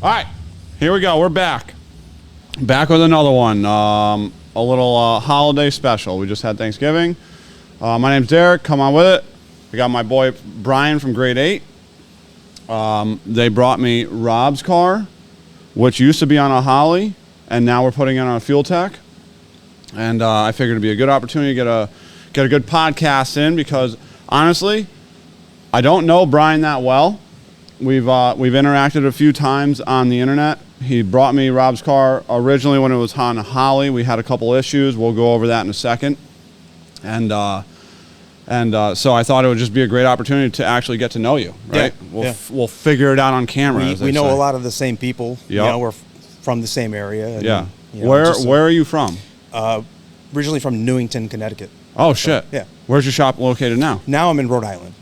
All right, here we go. We're back. Back with another one. A little holiday special. We just had Thanksgiving. My name's Derek. Come on with it. We got my boy Bryan from Grade 8. They brought me Rob's car, which used to be on a Holley, and now we're putting it on a Fueltech. And I figured it'd be a good opportunity to get a good podcast in because honestly, I don't know Bryan that well. We've interacted a few times on the internet. He brought me Rob's car originally when it was on a Holley. We had a couple issues. We'll go over that in a second. And so I thought it would just be a great opportunity to actually get to know you, right? Yeah, we'll figure it out on camera. We know a lot of the same people. Yep. You know, we're from the same area. And, yeah. You know, where are you from? Originally from Newington, Connecticut. Oh, shit. Yeah. Where's your shop located now? Now I'm in Rhode Island.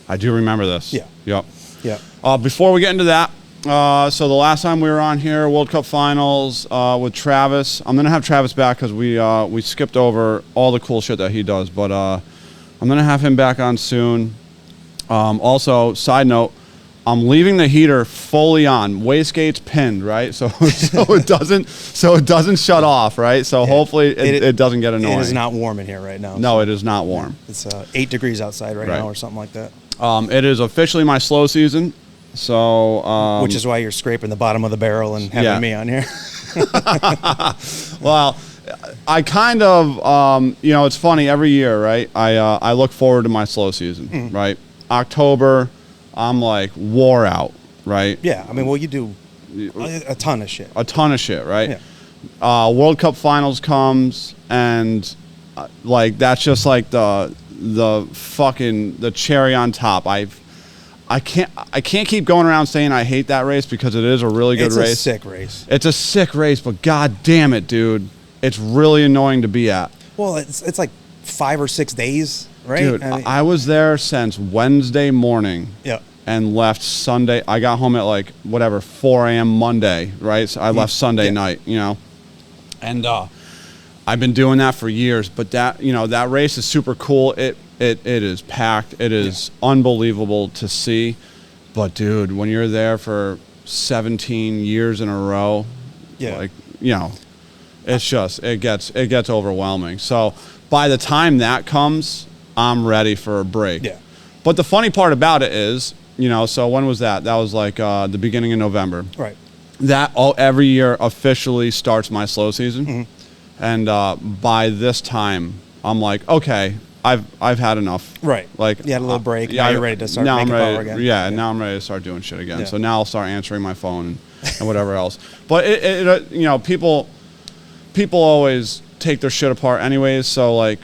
I do remember this. Yeah. Yep. Yeah. Before we get into that, so the last time we were on here, World Cup Finals with Travis. I'm gonna have Travis back because we skipped over all the cool shit that he does, but I'm gonna have him back on soon. Also, side note, I'm leaving the heater fully on, wastegate's pinned, right? So it doesn't shut off, right? So hopefully it doesn't get annoying. It is not warm in here right now. No, it is not warm. It's 8 degrees outside right now or something like that. It is officially my slow season, so which is why you're scraping the bottom of the barrel and having me on here. Well, I kind of, it's funny every year, right? I look forward to my slow season, right? October, I'm like wore out, right? Yeah, I mean, well, you do a ton of shit. A ton of shit, right? Yeah. World Cup Finals comes, and like that's just like the cherry on top. I can't keep going around saying I hate that race because it is a really good race. It's a sick race. It's a sick race, but god damn it, dude. It's really annoying to be at. Well, it's like 5 or 6 days, right? Dude, I was there since Wednesday morning. Yeah. And left Sunday. I got home at like 4 a.m. Monday, right? So I left Sunday night, And I've been doing that for years, but that race is super cool. It is packed. It is unbelievable to see. But dude, when you're there for 17 years in a row, it's just it gets overwhelming. So by the time that comes, I'm ready for a break. Yeah. But the funny part about it is, so when was that? That was like the beginning of November. Right. That every year officially starts my slow season. And by this time, I'm like, okay, I've had enough. Right. Like you had a little break. Now you're ready to start making power again. Yeah, now I'm ready to start doing shit again. Yeah. So now I'll start answering my phone and whatever else. But people always take their shit apart anyways. So like,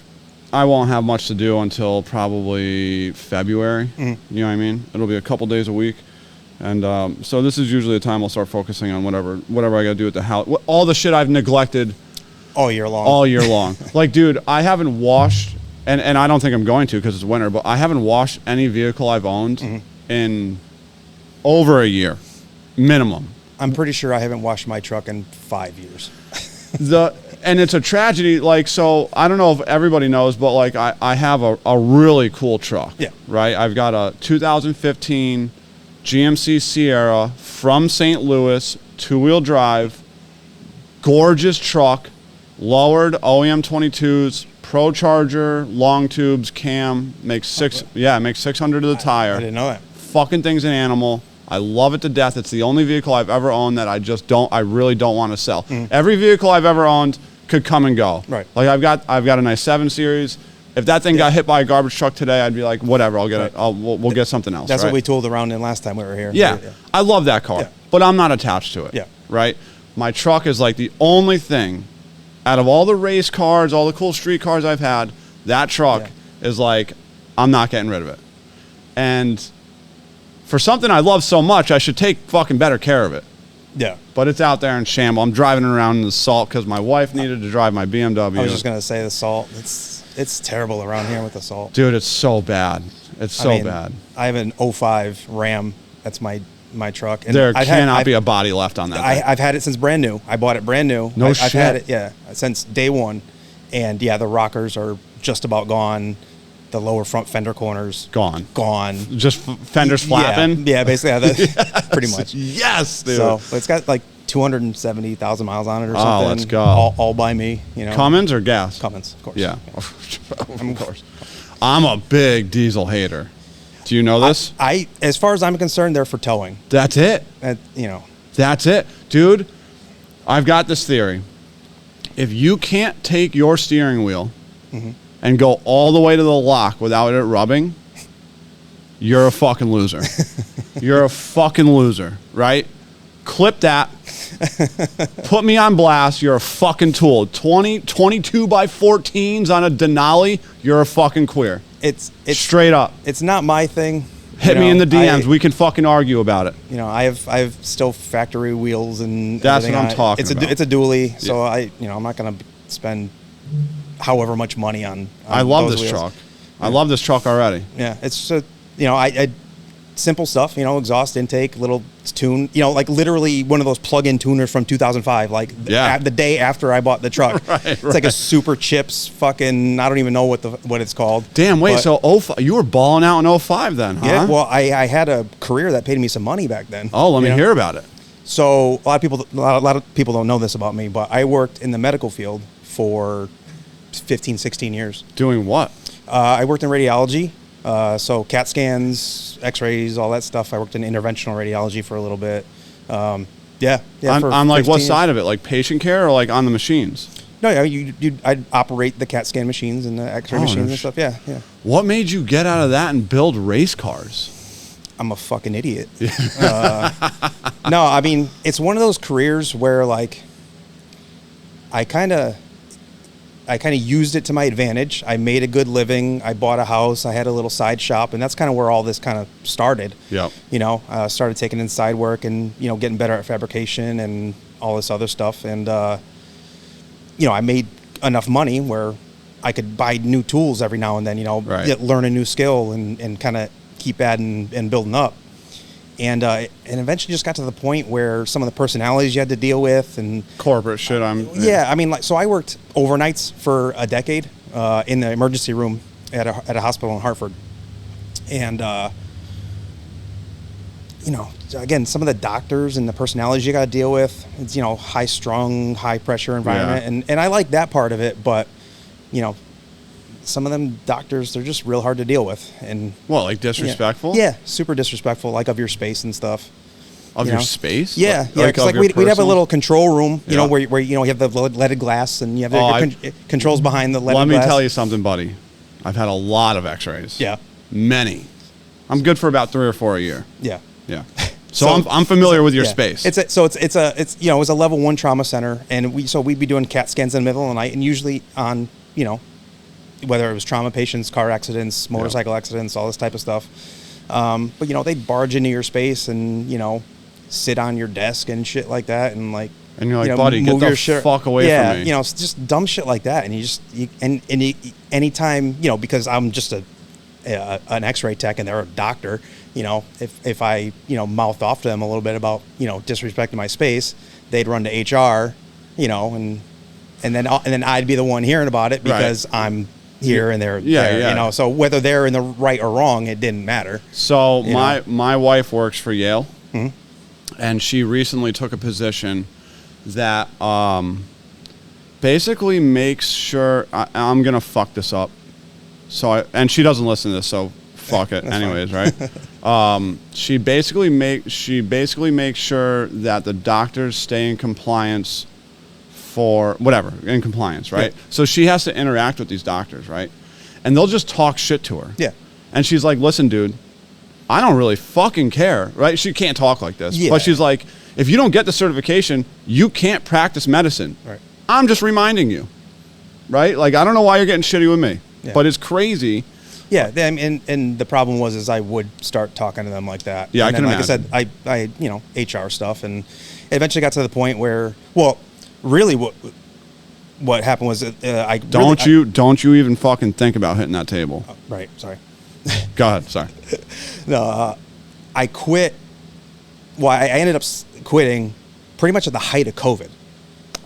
I won't have much to do until probably February. You know what I mean? It'll be a couple days a week. And so this is usually the time I'll start focusing on whatever I got to do at the house. All the shit I've neglected all year long. Like, dude, I haven't washed, and I don't think I'm going to because it's winter, but I haven't washed any vehicle I've owned in over a year, minimum. I'm pretty sure I haven't washed my truck in 5 years. And it's a tragedy, like, so I don't know if everybody knows, but like I have a really cool truck. Yeah. Right? I've got a 2015 GMC Sierra from St. Louis, 2-wheel drive, gorgeous truck, lowered OEM 22s, Pro Charger, long tubes, cam, makes 600 to the tire. I didn't know that. Fucking thing's an animal. I love it to death. It's the only vehicle I've ever owned that I really don't want to sell. Every vehicle I've ever owned could come and go. Right. Like I've got a nice 7 Series. If that thing got hit by a garbage truck today, I'd be like, whatever, I'll get it. We'll get something else. That's what we tooled around in last time we were here. Yeah. I love that car, but I'm not attached to it. Yeah. Right. My truck is like the only thing out of all the race cars, all the cool street cars I've had. That truck is like, I'm not getting rid of it. And for something I love so much, I should take fucking better care of it. Yeah. But it's out there in shambles. I'm driving around in the salt because my wife needed to drive my BMW. I was just going to say the salt. It's terrible around here with the salt. Dude, it's so bad. It's so bad. I have an 05 Ram. That's my truck. And there cannot be a body left on that thing. I've had it since brand new. I bought it brand new. No shit. I've had it, since day one. And, the rockers are just about gone. the lower front fender corners Gone. Just fenders flapping. Yeah, basically, pretty much. Yes, dude. So but it's got like 270,000 miles on it or something. Oh, let's go. All by me, you know. Cummins or gas? Cummins, of course. Yeah, of course. I'm a big diesel hater. Do you know this? I as far as I'm concerned, they're for towing. That's it. You know. That's it. Dude, I've got this theory. If you can't take your steering wheel and go all the way to the lock without it rubbing, you're a fucking loser. You're a fucking loser, right? Clip that. Put me on blast. You're a fucking tool. 22 by 14s on a Denali, you're a fucking queer. It's straight up. It's not my thing. Hit me in the DMs. We can fucking argue about it. You know, I have still factory wheels and that's what I'm talking about. It's a dually, so I'm not gonna spend however much money on I love those this wheels. truck. I love this truck already. Yeah, it's I simple stuff, exhaust intake, little tune, like literally one of those plug-in tuners from 2005, like the day after I bought the truck. It's like a Super Chips fucking, I don't even know what it's called. Damn, wait, so 05, you were balling out in 05 then, huh? Yeah, well, I had a career that paid me some money back then. Oh, let me hear about it. So a lot of people don't know this about me, but I worked in the medical field for 15, 16 years. Doing what? I worked in radiology. So CAT scans, X-rays, all that stuff. I worked in interventional radiology for a little bit. On like what side of it? Like patient care or like on the machines? No, yeah, I'd operate the CAT scan machines and the X-ray machines and stuff. Yeah, yeah. What made you get out of that and build race cars? I'm a fucking idiot. No, I mean, it's one of those careers where like I kind of used it to my advantage. I made a good living. I bought a house. I had a little side shop, and that's kind of where all this kind of started. Yep. Started taking in side work and, getting better at fabrication and all this other stuff. And, I made enough money where I could buy new tools every now and then, learn a new skill and kind of keep adding and building up. And eventually just got to the point where some of the personalities you had to deal with and corporate shit. So I worked overnights for a decade in the emergency room at a hospital in Hartford. And, again, some of the doctors and the personalities you got to deal with, it's, high strung, high pressure environment. And I like that part of it, but, some of them doctors, they're just real hard to deal with. And what, like disrespectful? Yeah, super disrespectful, like of your space and stuff. Of your space? Yeah, yeah. Because we'd have a little control room, where you have the leaded glass and you have the controls behind the leaded glass. Let me tell you something, buddy. I've had a lot of X-rays. Yeah, many. I'm good for about 3 or 4 a year. Yeah, yeah. So I'm familiar with your space. It's it was a level 1 trauma center, and we'd be doing CAT scans in the middle of the night, and usually on whether it was trauma patients, car accidents, motorcycle accidents, all this type of stuff. But they'd barge into your space and sit on your desk and shit like that, and like. And you're like, buddy, get the fuck away from me. Yeah, it's just dumb shit like that, and anytime because I'm just an X-ray tech and they're a doctor, if I mouthed off to them a little bit about disrespecting my space, they'd run to HR, and then I'd be the one hearing about it because I'm here and they're there, So whether they're in the right or wrong, it didn't matter. So my wife works for Yale, and she recently took a position that basically makes sure I'm gonna fuck this up. And she doesn't listen to this, so fuck it anyways, right? She basically makes sure that the doctors stay in compliance for whatever, in compliance, right? Yeah. So she has to interact with these doctors, right? And they'll just talk shit to her. Yeah. And she's like, listen, dude, I don't really fucking care, right? She can't talk like this. Yeah. But she's like, if you don't get the certification, you can't practice medicine. Right. I'm just reminding you, right? Like, I don't know why you're getting shitty with me, but it's crazy. Yeah, and the problem was I would start talking to them like that. Yeah, and I can imagine. Like I said, HR stuff, and it eventually got to the point where, really what happened was don't you even fucking think about hitting that table. Right, sorry. Go ahead, sorry. No, I quit. Well, I ended up quitting pretty much at the height of COVID.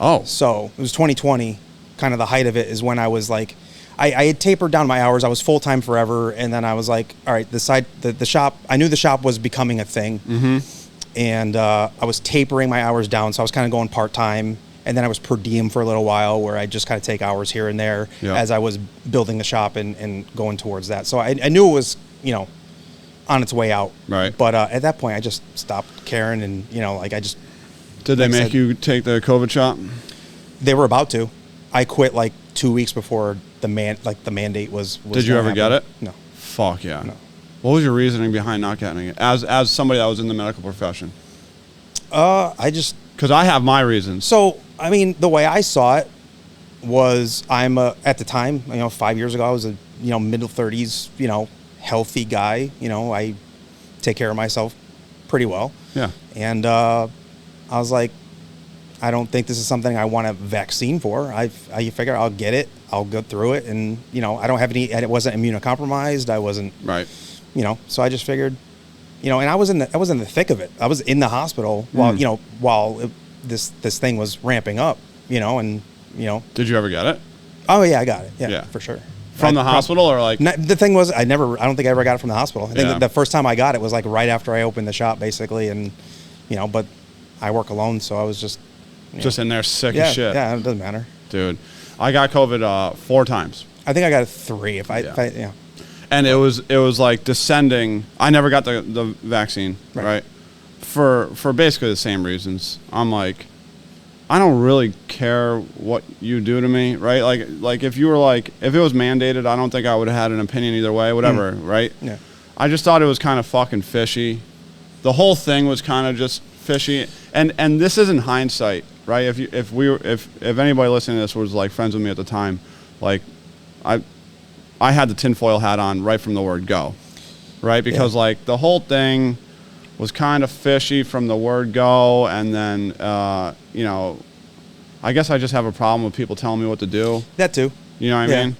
Oh. So it was 2020, kind of the height of it is when I was like, I had tapered down my hours. I was full time forever, and then I was like, all right, the shop. I knew the shop was becoming a thing, and I was tapering my hours down. So I was kind of going part time, and then I was per diem for a little while, where I just kind of take hours here and there as I was building the shop and going towards that. So I knew it was, you know, on its way out. Right. But at that point, I just stopped caring, and you know, like I just. Did they make you take the COVID shot? They were about to. I quit like 2 weeks before the mandate was Did you ever get it? No. Fuck yeah. No. What was your reasoning behind not getting it? As somebody that was in the medical profession. I just. Because I have my reasons. So I mean, the way I saw it was, at the time, you know, 5 years ago, I was a middle 30s, you know, healthy guy. You know, I take care of myself pretty well. Yeah. And I was like, I don't think this is something I want a vaccine for. I figure I'll get it. I'll go through it. And, you know, I don't have any, and it wasn't immunocompromised. I wasn't, right. You know, so I just figured, you know, and I was in the thick of it. I was in the hospital while this thing was ramping up, you know, and, you know. Did you ever get it? Oh yeah, I got it. Yeah. For sure. From the hospital or like? The thing was, I don't think I ever got it from the hospital. I think the first time I got it was like right after I opened the shop, basically. And, you know, but I work alone, so I was just. Just in there sick as shit. Yeah, it doesn't matter. Dude, I got COVID 4 times. I think I got it 3 if I. And it was like descending. I never got the vaccine, right? For basically the same reasons. I'm like, I don't really care what you do to me, right? Like if you were like, if it was mandated, I don't think I would have had an opinion either way, whatever, right? Yeah. I just thought it was kind of fucking fishy. The whole thing was kind of just fishy. And this isn't hindsight, right? If anybody listening to this was like friends with me at the time, like I had the tinfoil hat on right from the word go, right? Because like the whole thing was kind of fishy from the word go, and then you know, I guess I just have a problem with people telling me what to do. That too. You know what I mean?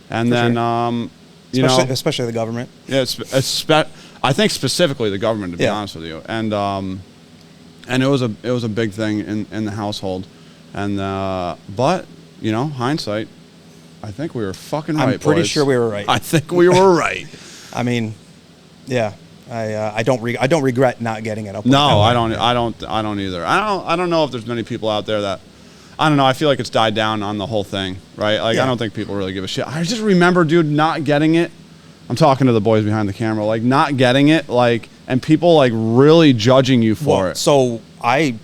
And then you know, especially the government. Yeah, I think specifically the government, to be honest with you, and it was a big thing in the household, and but you know, hindsight, I think we were fucking right. I'm pretty boys. Sure we were right. I think we were right. I mean, yeah, I don't regret not getting it. No, I don't either. I don't know if there's many people out there that, I don't know. I feel like it's died down on the whole thing, right? Like I don't think people really give a shit. I just remember, dude, not getting it. I'm talking to the boys behind the camera, like not getting it, like, and people like really judging you for it. So I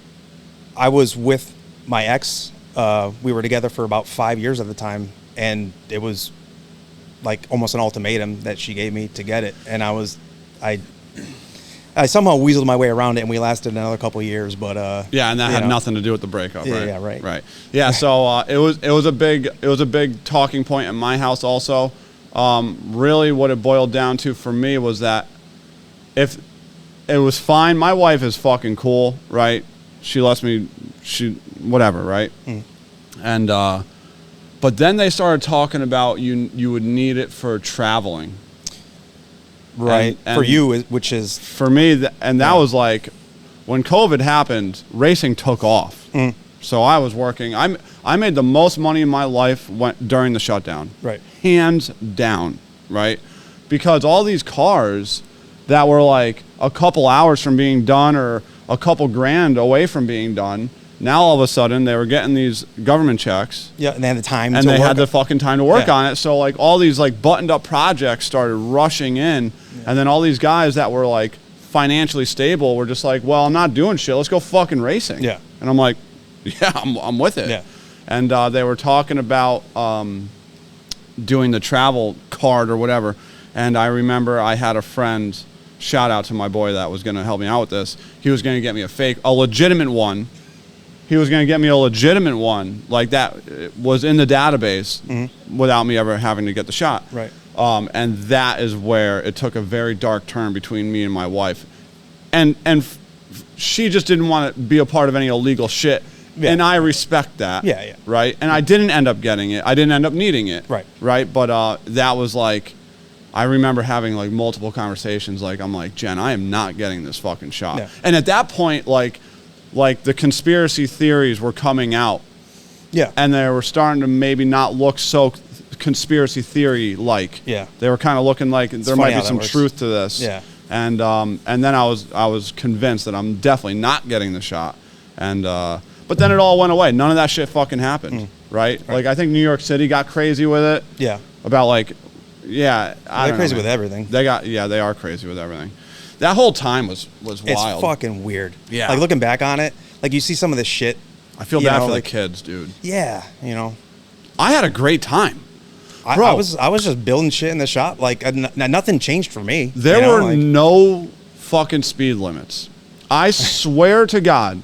was with my ex. We were together for about 5 years at the time, and it was like almost an ultimatum that she gave me to get it. And I somehow weaseled my way around it, and we lasted another couple of years. But yeah, and that had nothing to do with the breakup, right? Yeah, right. Right. Yeah. So it was a big talking point in my house also. Really, what it boiled down to for me was that if it was fine, my wife is fucking cool, right? She lets me, whatever, right? And but then they started talking about you would need it for traveling. Right. And for you, which is... For me, that was like, when COVID happened, racing took off. So I was working. I made the most money in my life during the shutdown. Right. Hands down, right? Because all these cars that were like a couple hours from being done or a couple grand away from being done, now all of a sudden they were getting these government checks. Yeah, and they had the time and they had the fucking time to work on it. So like all these like buttoned up projects started rushing in, and then all these guys that were like financially stable were just like, well, I'm not doing shit. Let's go fucking racing. Yeah. And I'm like, yeah, I'm with it. Yeah. And they were talking about doing the travel card or whatever. And I remember I had a friend, shout out to my boy that was going to help me out with this. He was going to get me a legitimate one. He was going to get me a legitimate one, like that was in the database without me ever having to get the shot. Right. And that is where it took a very dark turn between me and my wife. And she just didn't want to be a part of any illegal shit. Yeah. And I respect that. Yeah, yeah. Right? And I didn't end up getting it. I didn't end up needing it. Right. Right? But that was like, I remember having like multiple conversations. Like, I'm like, Jen, I am not getting this fucking shot. Yeah. And at that point, like the conspiracy theories were coming out. Yeah. And they were starting to maybe not look so conspiracy theory like. Yeah. They were kind of looking like there might funny be how that some works. truth to this. Yeah. And then I was convinced that I'm definitely not getting the shot. And but then it all went away. None of that shit fucking happened. Right? Like I think New York City got crazy with it. Yeah. About like, yeah, They're crazy with everything. They are crazy with everything. That whole time was wild. It's fucking weird. Yeah. Like looking back on it, like you see some of this shit. I feel you bad know, for like, the kids, dude. Yeah, you know. I had a great time. I Bro. was just building shit in the shop. Like nothing changed for me. There you know? were like, no fucking speed limits. I swear to God,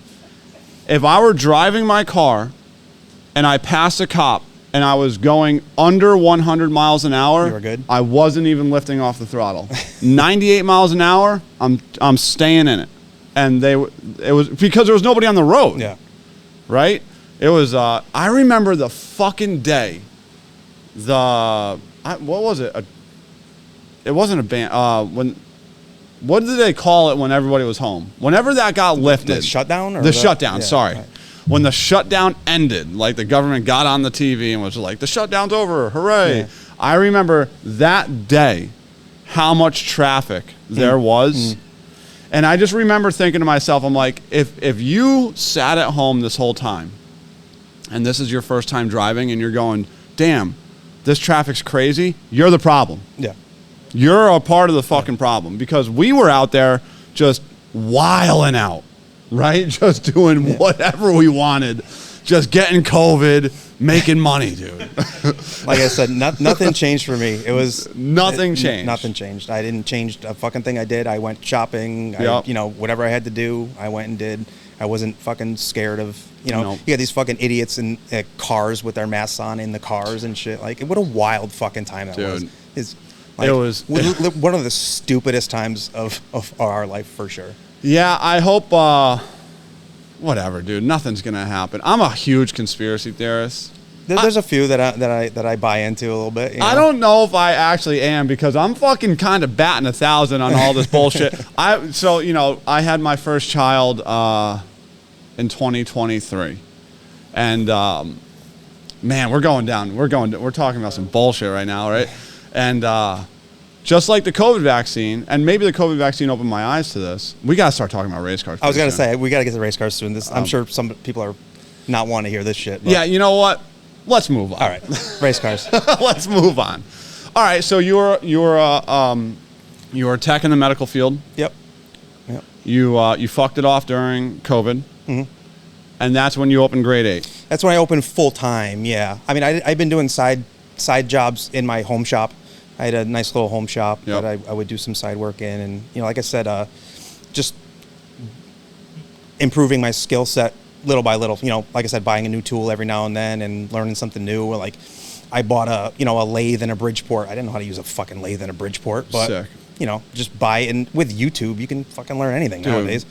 if I were driving my car and I passed a cop and I was going under 100 miles an hour, You were good? I wasn't even lifting off the throttle. 98 miles an hour, I'm staying in it. And it was because there was nobody on the road. Yeah. Right? It was I remember the fucking day. What was it? It wasn't a ban. What did they call it when everybody was home? Whenever that got lifted. The shutdown? Or the shutdown, yeah, sorry. right. When the shutdown ended, like the government got on the TV and was like, the shutdown's over, hooray. Yeah. I remember that day how much traffic there was. And I just remember thinking to myself, I'm like, if you sat at home this whole time and this is your first time driving and you're going, damn, this traffic's crazy, you're the problem. Yeah. You're a part of the fucking problem because we were out there just wiling out, right? Just doing whatever we wanted, just getting COVID, making money, dude. Like I said, nothing changed for me. It was Nothing changed. Nothing changed. I didn't change a fucking thing I did. I went shopping. Yep. Whatever I had to do, I went and did. I wasn't fucking scared of, Nope. You got these fucking idiots in cars with their masks on in the cars and shit. Like, what a wild fucking time that was. Dude. Like, It was- one of the stupidest times of our life for sure. Yeah, I hope, whatever, dude. Nothing's going to happen. I'm a huge conspiracy theorist. There's a few that I buy into a little bit. I don't know if I actually am because I'm fucking kind of batting 1,000 on all this bullshit. I had my first child in 2023, and man, we're talking about some bullshit right now, right? And just like the COVID vaccine, and maybe the COVID vaccine opened my eyes to this. We gotta start talking about race cars. I was gonna soon. say we gotta get the race cars soon. I'm sure some people are not wanting to hear this shit. But. Yeah, you know what? Let's move on. All right, race cars. Let's move on. All right, so you were a tech in the medical field. Yep. You fucked it off during COVID, and that's when you opened Grade 8. That's when I opened full time. Yeah. I mean, I've been doing side jobs in my home shop. I had a nice little home shop Yep. that I would do some side work in, and like I said, just improving my skill set little by little. Like I said, buying a new tool every now and then and learning something new. Or like, I bought a lathe and a Bridgeport. I didn't know how to use a fucking lathe and a Bridgeport, but Sick. Just buy it. And with YouTube, you can fucking learn anything Dude, nowadays.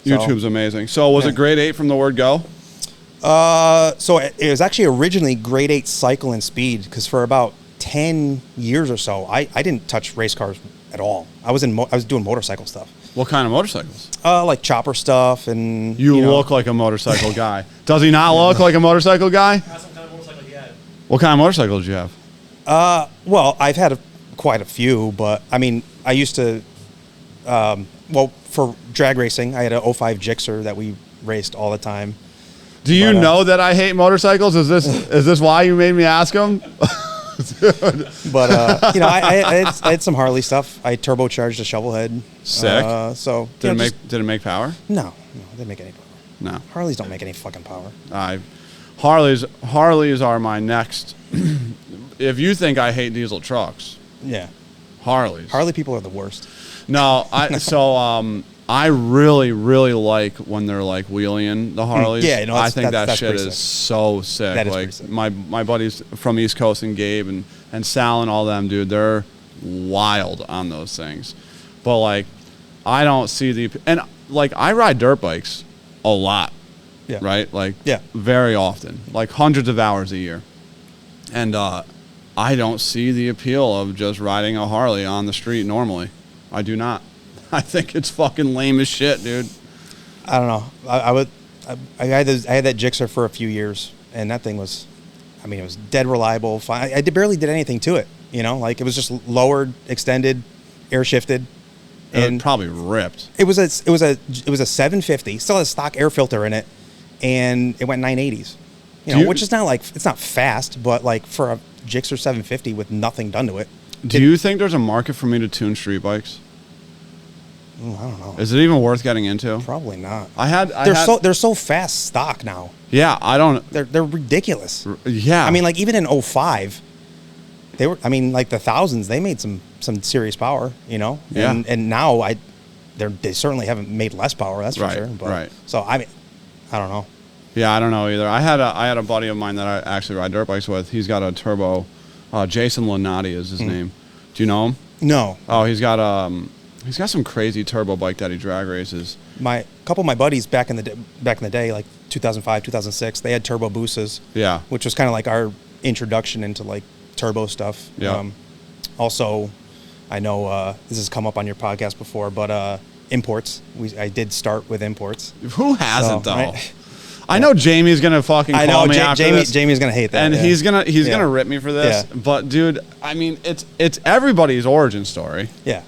YouTube's amazing. So was it Grade 8 from the word go? So it was actually originally Grade 8 cycle and speed because for about 10 years or so, I didn't touch race cars at all. I was doing motorcycle stuff. What kind of motorcycles? Like chopper stuff and You look like a motorcycle guy. Does he not look like a motorcycle guy? Ask what kind of motorcycle he had. What kind of motorcycle did you have? Well, I've had quite a few, but I mean, I used to, for drag racing, I had a 05 Gixxer that we raced all the time. Do you know that I hate motorcycles? Is this why you made me ask him? But I had some Harley stuff. I turbocharged a shovel head. Sick. So Did it make power? No, they didn't make any power. No. Harleys don't make any fucking power. Harleys are my next. If you think I hate diesel trucks, Yeah. Harleys. Harley people are the worst. No, I really, really like when they're like wheeling the Harleys. Yeah, no, I think that that's shit pretty is sick. so sick. That is like pretty sick. my buddies from East Coast and Gabe and Sal and all them, dude, they're wild on those things. But like, I don't see I ride dirt bikes a lot. Yeah. Right? Like Yeah. very often. Like hundreds of hours a year. And I don't see the appeal of just riding a Harley on the street normally. I do not. I think it's fucking lame as shit, dude. I don't know. I had that Gixxer for a few years, and that thing was I mean, it was dead reliable. Fine. Barely did anything to it. You know, like it was just lowered, extended, air shifted, And it probably ripped. it was a 750. Still has a stock air filter in it, and it went 980s. You know, which is not like, it's not fast, but like for a Gixxer 750 with nothing done to it. Do you think there's a market for me to tune street bikes? I don't know. Is it even worth getting into? Probably not. They're so fast stock now. Yeah, I don't. They're ridiculous. Yeah. I mean, like even in 05, they were. I mean, like the thousands, they made some serious power. You know. Yeah. And now they certainly haven't made less power. That's for Right, sure. But, right. So I mean, I don't know. Yeah, I don't know either. I had a buddy of mine that I actually ride dirt bikes with. He's got a turbo. Jason Lunati is his name. Do you know him? No. Oh, he's got some crazy turbo bike that he drag races. A couple of my buddies back in the day, like 2005, 2006, they had turbo boostas. Yeah. Which was kind of like our introduction into like turbo stuff. Yeah. Also, I know this has come up on your podcast before, but imports. I did start with imports. Who hasn't though? Right? I know Jamie's gonna fucking call me after this. Jamie's gonna hate that, and yeah. he's gonna rip me for this. Yeah. But dude, I mean, it's everybody's origin story. Yeah.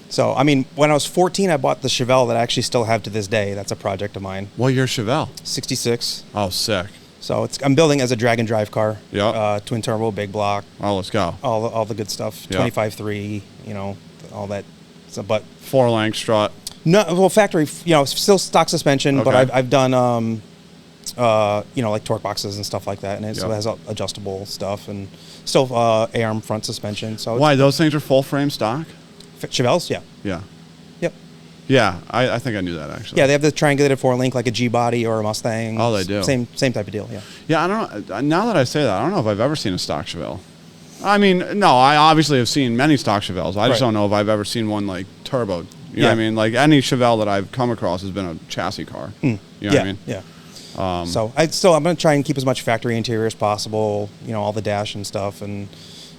So I mean, when I was 14, I bought the Chevelle that I actually still have to this day. That's a project of mine. Well, your Chevelle. 66. Oh, sick. So I'm building as a drag and drive car. Yeah. Twin turbo, big block. Oh, let's go. All the good stuff. Yeah. 25.3. You know, all that. So, but 4-length strut. no, well, factory. You know, still stock suspension, but Okay. I've done you know, like torque boxes and stuff like that, and it Yep. has adjustable stuff and still A-arm front suspension. So Why those things are full frame stock? Chevelles, yeah. Yeah. Yep. Yeah, I think I knew that actually. Yeah, they have the triangulated 4-link like a G-body or a Mustang. Oh, they do. Same type of deal, yeah. Yeah, I don't know. Now that I say that, I don't know if I've ever seen a stock Chevelle. I mean, no, I obviously have seen many stock Chevelles. I just Right. don't know if I've ever seen one like turbo. You know what I Yeah. mean? Like any Chevelle that I've come across has been a chassis car. You know yeah, what I mean? yeah. So I'm going to try and keep as much factory interior as possible. You know, all the dash and stuff, and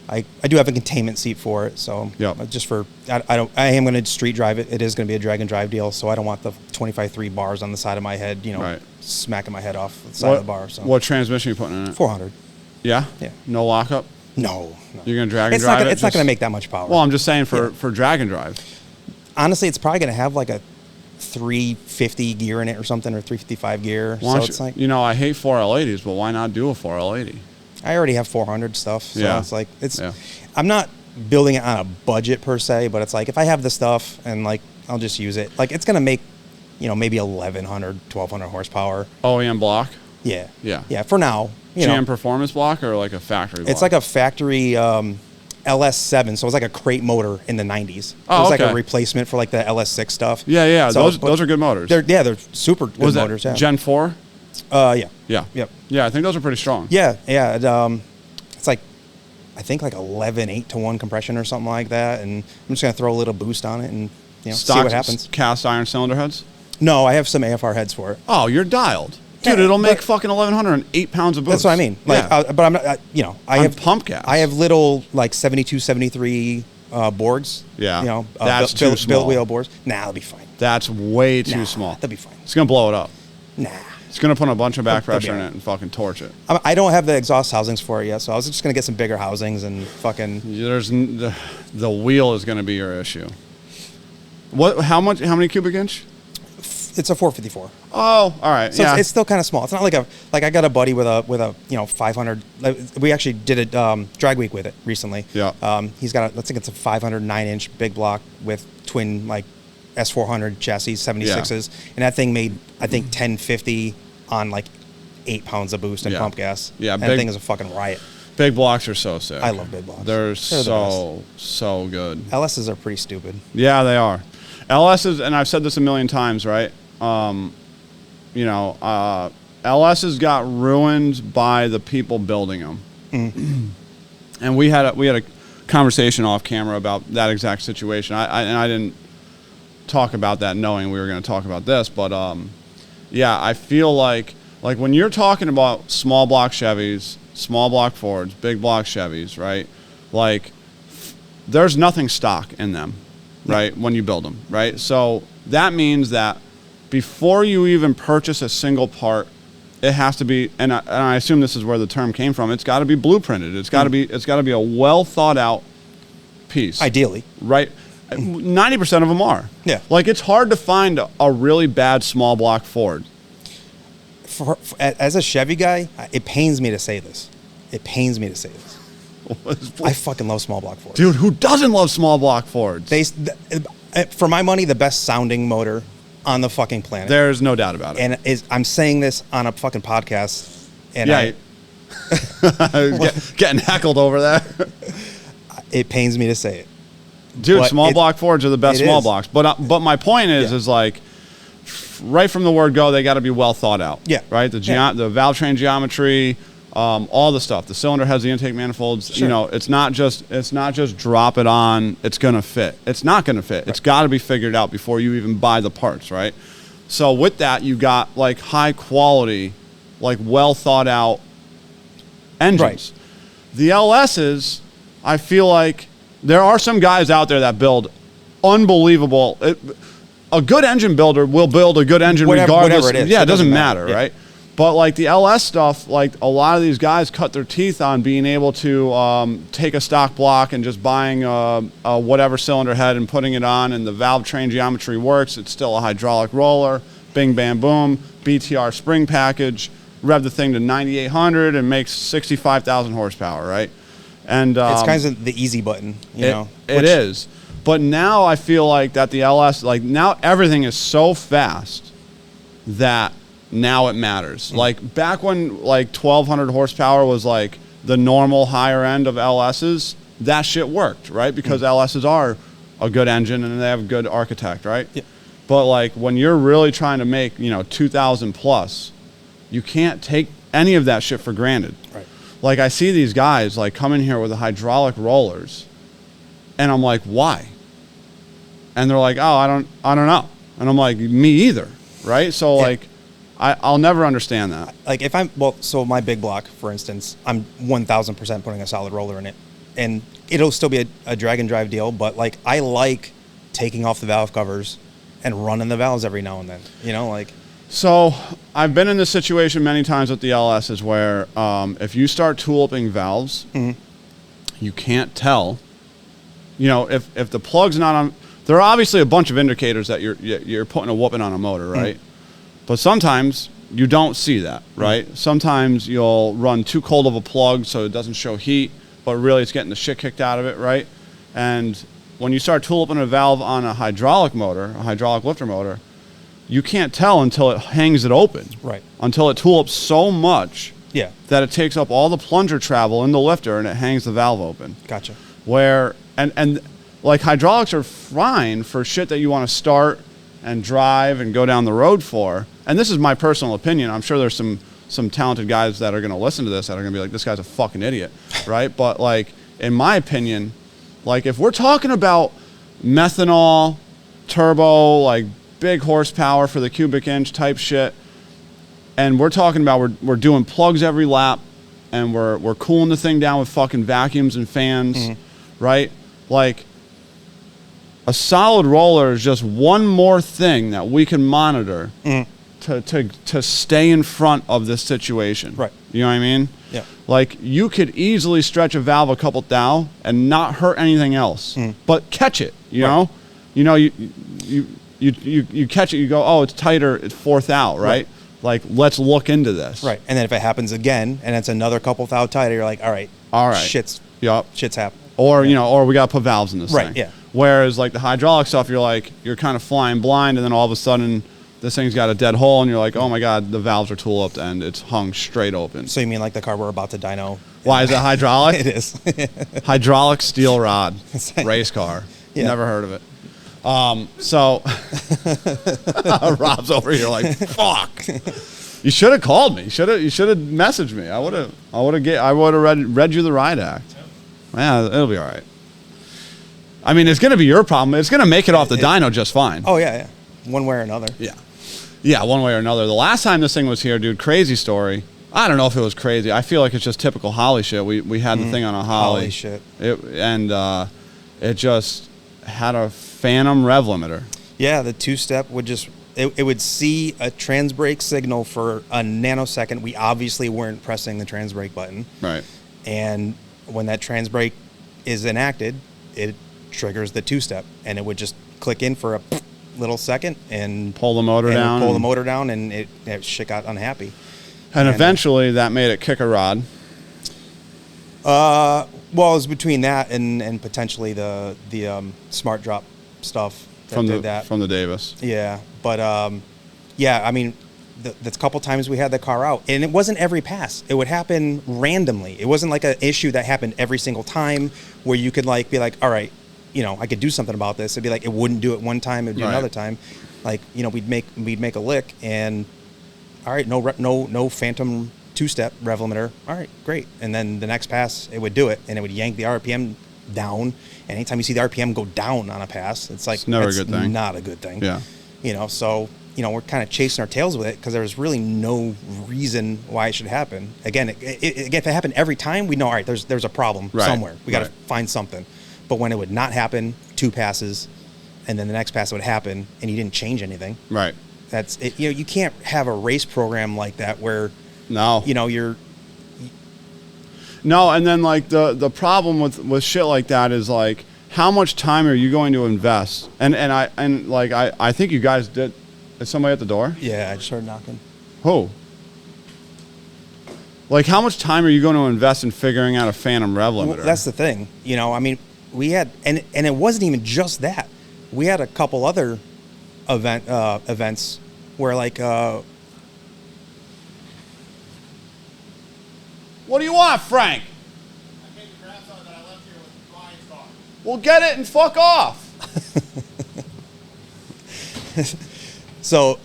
I do have a containment seat for it. So Yep. just for I am going to street drive it. It is going to be a drag and drive deal. So I don't want the 25.3 bars on the side of my head. You know, Right. smacking my head off the side of the bar. So What transmission are you putting in it? 400. Yeah? Yeah. No lockup? No. You're going to drag and It's drive not. it? It's not going to make that much power. Well, I'm just saying for Yeah. drag and drive. Honestly, it's probably going to have like a 350 gear in it or something, or 355 gear. Why So don't it's you, like you know, I hate 4L80s, but why not do a 4L80? I already have 400 stuff. So Yeah. it's like Yeah. I'm not building it on a budget per se, but it's like if I have the stuff and like I'll just use it. Like it's gonna make, you know, maybe 1100, 1200 horsepower. OEM block? Yeah. Yeah. Yeah. For now, you GM know, performance block or like a factory block? it's like a factory LS7, so it was like a crate motor in the 90s. Oh, it was like okay. a replacement for like the LS6 stuff. Yeah. So, those are good motors. They're super good Was motors. that Yeah. Gen 4? Yeah. Yeah. Yep. Yeah, I think those are pretty strong. Yeah. It's like I think like 11 8-to-1 compression or something like that, and I'm just gonna throw a little boost on it and see what happens. Cast iron cylinder heads? No, I have some AFR heads for it. Oh, you're dialed. Dude, Yeah, it'll make but- fucking 1,108 pounds of boost. That's what I mean. Like, Yeah. but I'm not. You know, I On have pump gas. I have little like 72, 73 Borgs. Yeah. You know, That's too small. build wheel bores. Nah, that'll be fine. That's way too Nah, small. That'll be fine. It's going to blow it up. Nah. It's going to put a bunch of back That'll be pressure in all right. it and fucking torch it. I don't have the exhaust housings for it yet, so I was just gonna get some bigger housings and fucking. The wheel is going to be your issue. How many cubic inch? It's a 454. Oh, all right. So yeah. it's still kind of small. It's not like I got a buddy with a you know 500. We actually did a drag week with it recently. Yeah. He's got let's think it's a 509-inch big block with twin like S400 chassis 76s, and that thing made I think 1050 on like 8 pounds of boost and Yeah. pump gas. Yeah, and big- that thing is a fucking riot. Big blocks are so sick. I love big blocks. They're the so good. LSs are pretty stupid. Yeah, they are. LSs, and I've said this a million times, right? You know, LSs got ruined by the people building them. And we had a conversation off camera about that exact situation. I didn't talk about that knowing we were going to talk about this, but yeah, I feel like when you're talking about small block Chevys, small block Fords, big block Chevys, right? Like there's nothing stock in them, right? When you build them, right? So that means that before you even purchase a single part, it has to be, and I assume this is where the term came from. It's got to be blueprinted. It's got to be a well thought out piece. Ideally, right? 90% of them are. Yeah. Like, it's hard to find a really bad small block Ford. As a Chevy guy, it pains me to say this. I fucking love small block Fords. Dude, who doesn't love small block Fords? For my money, the best sounding motor on the fucking planet. There's no doubt about it. And I'm saying this on a fucking podcast. And getting heckled over there. It pains me to say it. Dude, but small block Fords are the best small blocks. But my point is like, right from the word go, they got to be well thought out. Yeah. Right? The valve train geometry, all the stuff. The cylinder heads, the intake manifolds. Sure. You know, it's not just drop it on. It's gonna fit. It's not gonna fit. Right. It's got to be figured out before you even buy the parts. Right. So with that, you got like high quality, like well thought out engines. Right. The LSs, I feel like there are some guys out there that build unbelievable. A good engine builder will build a good engine regardless. Whatever it is. Yeah, it doesn't matter, right? But like the LS stuff, like a lot of these guys cut their teeth on being able to take a stock block and just buying a whatever cylinder head and putting it on, and the valve train geometry works. It's still a hydraulic roller, bing, bam, boom, BTR spring package, rev the thing to 9,800 and makes 65,000 horsepower, right? And it's kind of the easy button, you know. It is. But now I feel like that the LS, like now everything is so fast that now it matters. Mm. Like back when like 1,200 horsepower was like the normal higher end of LSs, that shit worked, right? Because LSs are a good engine and they have a good architect, right? Yeah. But like when you're really trying to make, 2,000 plus, you can't take any of that shit for granted. Right. Like I see these guys like come in here with the hydraulic rollers, and I'm like, why? And they're like, oh, I don't know. And I'm like, me either, right? So like, I'll never understand that. Like so my big block, for instance, I'm 1,000% putting a solid roller in it, and it'll still be a drag and drive deal. But like, I like taking off the valve covers and running the valves every now and then, like. So I've been in this situation many times with the LSs where if you start tool-upping valves, you can't tell, if the plug's not on. There are obviously a bunch of indicators that you're putting a whooping on a motor, right? But sometimes you don't see that, right? Sometimes you'll run too cold of a plug so it doesn't show heat, but really it's getting the shit kicked out of it, right? And when you start tool-upping a valve on a hydraulic motor, a hydraulic lifter motor, you can't tell until it hangs it open. Right. Until it tool-ups so much that it takes up all the plunger travel in the lifter and it hangs the valve open. Gotcha. Where, and like hydraulics are fine for shit that you want to start and drive and go down the road for. And this is my personal opinion. I'm sure there's some talented guys that are going to listen to this that are going to be like, this guy's a fucking idiot, right? But like, in my opinion, like if we're talking about methanol, turbo, like big horsepower for the cubic inch type shit, and we're talking about we're doing plugs every lap, and we're cooling the thing down with fucking vacuums and fans, right? Like, a solid roller is just one more thing that we can monitor to stay in front of this situation. Right. You know what I mean? Yeah. Like, you could easily stretch a valve a couple thou and not hurt anything else, but catch it, you know? You catch it, you go, oh, it's tighter, it's 4th out, right? Like, let's look into this. Right. And then if it happens again and it's another couple thou tighter, you're like, all right. Shit's happening. Or, or we got to put valves in this thing. Right, yeah. Whereas, like, the hydraulic stuff, you're kind of flying blind, and then all of a sudden, this thing's got a dead hole, and you're like, oh, my God, the valves are tool-upped, and it's hung straight open. So you mean like the car we're about to dyno? Why, is it hydraulic? It is. Hydraulic steel rod. Race car. Yeah. Never heard of it. So, Rob's over here like, fuck. You should have called me. You should have messaged me. I would have read you the ride act. Yeah, it'll be all right. I mean, it's going to be your problem. It's going to make it off the dyno just fine. Oh, yeah. One way or another. Yeah, one way or another. The last time this thing was here, dude, crazy story. I don't know if it was crazy. I feel like it's just typical Holley shit. We had the thing on a Holley. Shit. It just had a phantom rev limiter. Yeah, the two-step would just it would see a trans brake signal for a nanosecond. We obviously weren't pressing the trans brake button. Right. And when that trans brake is enacted, it triggers the two-step, and it would just click in for a little second and pull the motor down. Pull the motor down, and it shit got unhappy. And eventually, that made it kick a rod. Well, it was between that and potentially the smart drop stuff that From did that. From the Davis. Yeah, but yeah, I mean, the couple times we had the car out, and it wasn't every pass. It would happen randomly. It wasn't like an issue that happened every single time where you could like be like, all right, you know, I could do something about this. It'd be like it wouldn't do it one time, it'd do another time. Like, you know, we'd make a lick, and all right, no phantom two-step rev limiter. All right, great. And then the next pass, it would do it, and it would yank the RPM down. And anytime you see the RPM go down on a pass, it's like, it's never a good thing. Not a good thing. Yeah. You know, so, you know, we're kind of chasing our tails with it because there's really no reason why it should happen. Again, if it happened every time, we know, all right, there's a problem somewhere. We got to find something. But when it would not happen, 2 passes, and then the next pass would happen, and you didn't change anything. Right. That's it. You know, you can't have a race program like that where, no, you know, you're. No, and then like the problem with shit like that is like, how much time are you going to invest? And I think you guys did. Is somebody at the door? Yeah, I just heard knocking. Who? Like, how much time are you going to invest in figuring out a phantom rev limiter? Well, that's the thing. You know, I mean, we had, and it wasn't even just that. We had a couple other events where like. What do you want, Frank? I gave the grandson that I left here with Brian's car. Well, get it and fuck off. So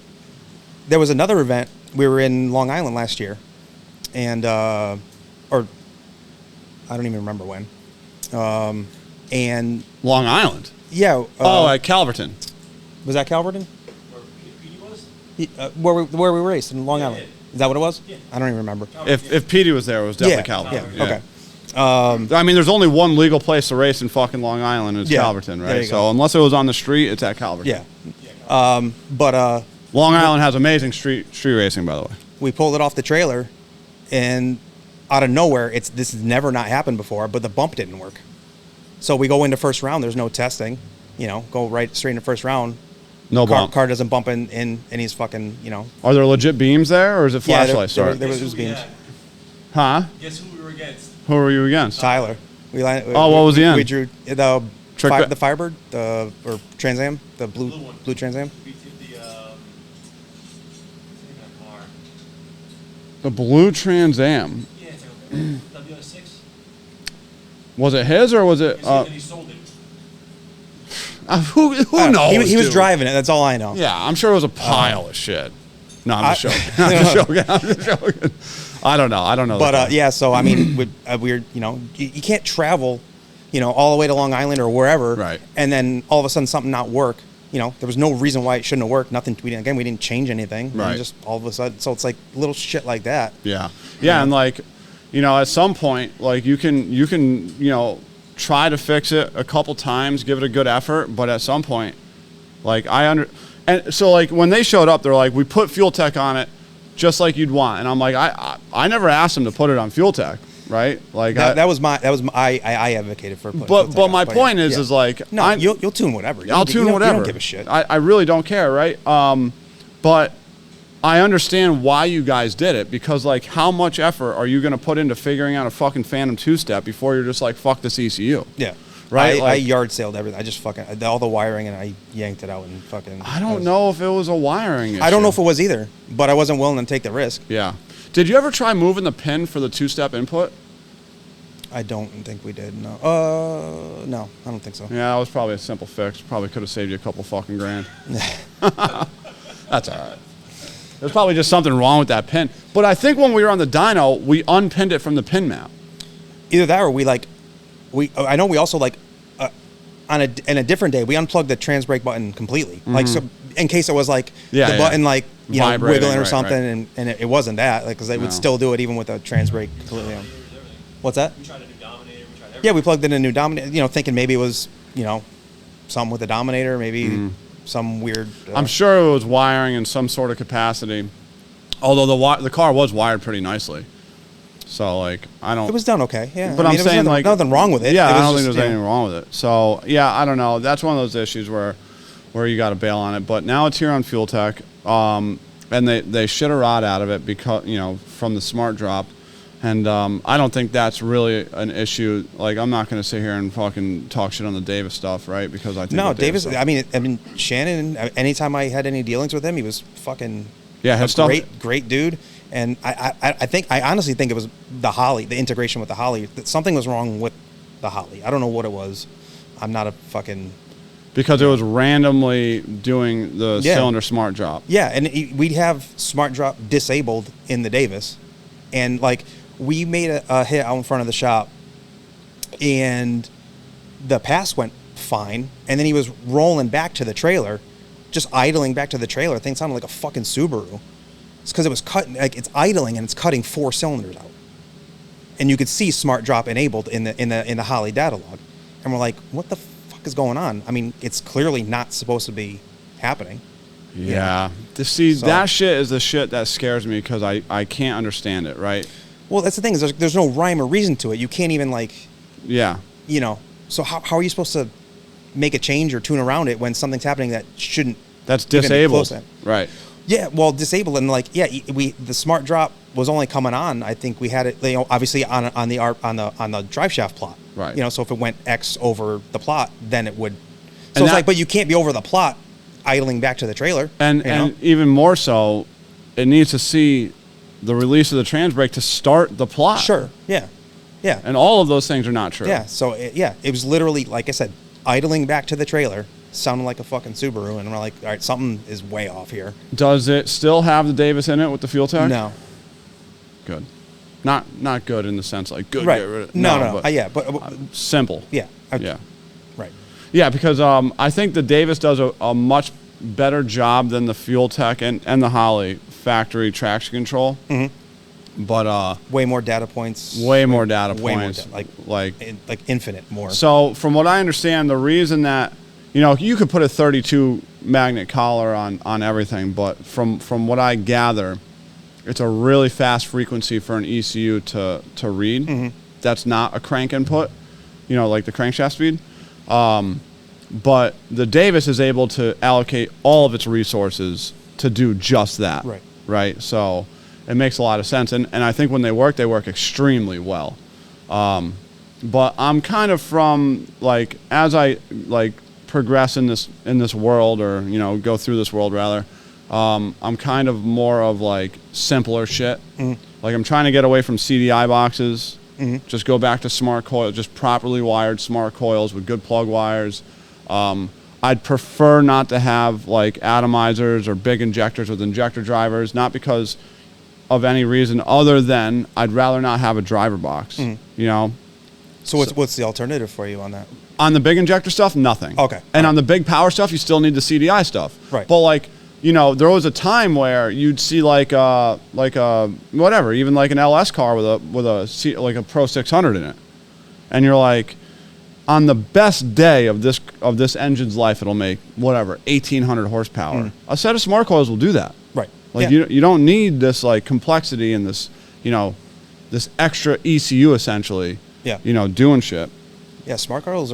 there was another event. We were in Long Island last year, and or I don't even remember when. And Long Island. yeah. At Calverton. Was that Calverton? Where Petey was? Where we raced in Long Island. yeah. Is that what it was? Yeah. I don't even remember. If Petey was there, it was definitely Calverton. Yeah. Okay. I mean, there's only one legal place to race in fucking Long Island, and it's Yeah. Calverton, There right? you So go. unless it was on the street, it's at Calverton. Yeah. But Long Island has amazing street racing, by the way. we pulled it off the trailer, and out of nowhere, this has never not happened before, but the bump didn't work. So we go into first round. There's no testing. You know, go right straight into first round. No bump. Car doesn't bump in he's fucking, you know. Are there legit beams there, or is it Yeah, flashlights? there was beams. Huh? Guess who we were against? Who were you against? Tyler. What was he in? We drew the Trick- the Firebird, or Trans Am, the blue Blue one. blue Trans Am. We did the what's the name of that car? The blue Trans Am. Yeah, it's like a WS6. Was it his or was it? And he sold it. Who knows? He was dude? driving it. That's all I know. Yeah, I'm sure it was a pile of shit. No, I'm just joking. I'm just joking. I don't know. But yeah, so I mean, we're you know, you can't travel, you know, all the way to Long Island or wherever, Right. And then all of a sudden something not work. You know, there was no reason why it shouldn't have worked. Nothing. We didn't change anything. Right. And just all of a sudden, so it's like little shit like that. Yeah, and like, you know, at some point, like you can, you know, try to fix it a couple times, give it a good effort, but at some point, like and so like when they showed up, they're like, we put Fueltech on it, just like you'd want, and I'm like, I never asked them to put it on Fueltech, right? Like I advocated for. But my point is like, no, you'll tune whatever. I'll tune whatever. You don't give a shit. I really don't care, right? But I understand why you guys did it, because like, how much effort are you going to put into figuring out a fucking Phantom two-step before you're just like, fuck this ECU? Yeah. Right? I yard sailed everything. I just fucking all the wiring, and I yanked it out and fucking. I don't know if it was a wiring issue. I don't know if it was either, but I wasn't willing to take the risk. Yeah. Did you ever try moving the pin for the two-step input? I don't think we did. No. No, I don't think so. Yeah, that was probably a simple fix. Probably could have saved you a couple fucking grand. That's all right. There's probably just something wrong with that pin. But I think when we were on the dyno, we unpinned it from the pin map. Either that, or I know we also like in a different day we unplugged the trans brake button completely, like so in case it was like the button like you know wiggling or something, and it wasn't that, like, because they would still do it even with a trans brake completely on. What's that? We tried a new Dominator. We tried everything. Yeah, we plugged in a new Dominator, you know, thinking maybe it was, you know, something with the Dominator, maybe some weird. I'm sure it was wiring in some sort of capacity. Although the car was wired pretty nicely. So, like, I don't... It was done okay, yeah. But I'm saying, like... nothing wrong with it. Yeah, it was I don't think just, there's anything wrong with it. So, yeah, I don't know. That's one of those issues where you got to bail on it. But now it's here on Fueltech. And they shit a rod out of it because, from the smart drop. And I don't think that's really an issue. Like, I'm not going to sit here and fucking talk shit on the Davis stuff, right? Because I think... No, Davis... I mean, Shannon, anytime I had any dealings with him, he was fucking... Yeah, his stuff... Great dude. And I honestly think it was the Holley, the integration with the Holley. That something was wrong with the Holley. I don't know what it was. I'm not a fucking... Because it was randomly doing the cylinder smart drop. Yeah, and we'd have smart drop disabled in the Davis. And, like, we made a hit out in front of the shop, and the pass went fine. And then he was rolling back to the trailer, just idling back to the trailer. Thing sounded like a fucking Subaru. It's because it was cutting, like, it's idling and it's cutting 4 cylinders out, and you could see smart drop enabled in the Holley data log, and we're like, what the fuck is going on? I mean, it's clearly not supposed to be happening. Yeah, that shit is the shit that scares me because I can't understand it, right? Well, that's the thing, is there's no rhyme or reason to it. You can't even, like, so how are you supposed to make a change or tune around it when something's happening that shouldn't? That's disabled, right? Yeah, well, disabled, and, like, the smart drop was only coming on. I think we had it, obviously on the drive shaft plot, right? So if it went X over the plot, then it would. So it's like, but you can't be over the plot, idling back to the trailer, and even more so, it needs to see the release of the trans brake to start the plot. Sure. Yeah. And all of those things are not true. Yeah. So it was literally, like I said, idling back to the trailer. Sounded like a fucking Subaru, and we're like, all right, something is way off here. Does it still have the Davis in it with the Fueltech? No. Good. Not good in the sense like good. Right. Get rid of, No. but simple. Yeah. Yeah. Right. Yeah, because I think the Davis does a much better job than the Fueltech and the Holley factory traction control. Mm-hmm. But way more data points. Way more data points. Like infinite more. So from what I understand, the reason that you could put a 32 magnet collar on everything, but from what I gather, it's a really fast frequency for an ECU to read. Mm-hmm. That's not a crank input, like the crankshaft speed. But the Davis is able to allocate all of its resources to do just that. Right. Right. So it makes a lot of sense. And I think when they work extremely well. But I'm kind of from, like, as I, like, progress in this world, or go through this world rather, I'm kind of more of, like, simpler shit. Mm-hmm. Like, I'm trying to get away from CDI boxes. Mm-hmm. Just go back to smart coil, just properly wired smart coils with good plug wires. I'd prefer not to have, like, atomizers or big injectors with injector drivers, not because of any reason other than I'd rather not have a driver box. Mm-hmm. So what's the alternative for you on that? On the big injector stuff, nothing. Okay. And on the big power stuff, you still need the CDI stuff. Right. But, like, there was a time where you'd see like whatever, even like an LS car with a Pro 600 in it, and you're like, on the best day of this engine's life, it'll make whatever 1,800 horsepower. Mm. A set of smart coils will do that. Right. Like you don't need this, like, complexity and this this extra ECU essentially. Yeah. Doing shit. Yeah, smart coils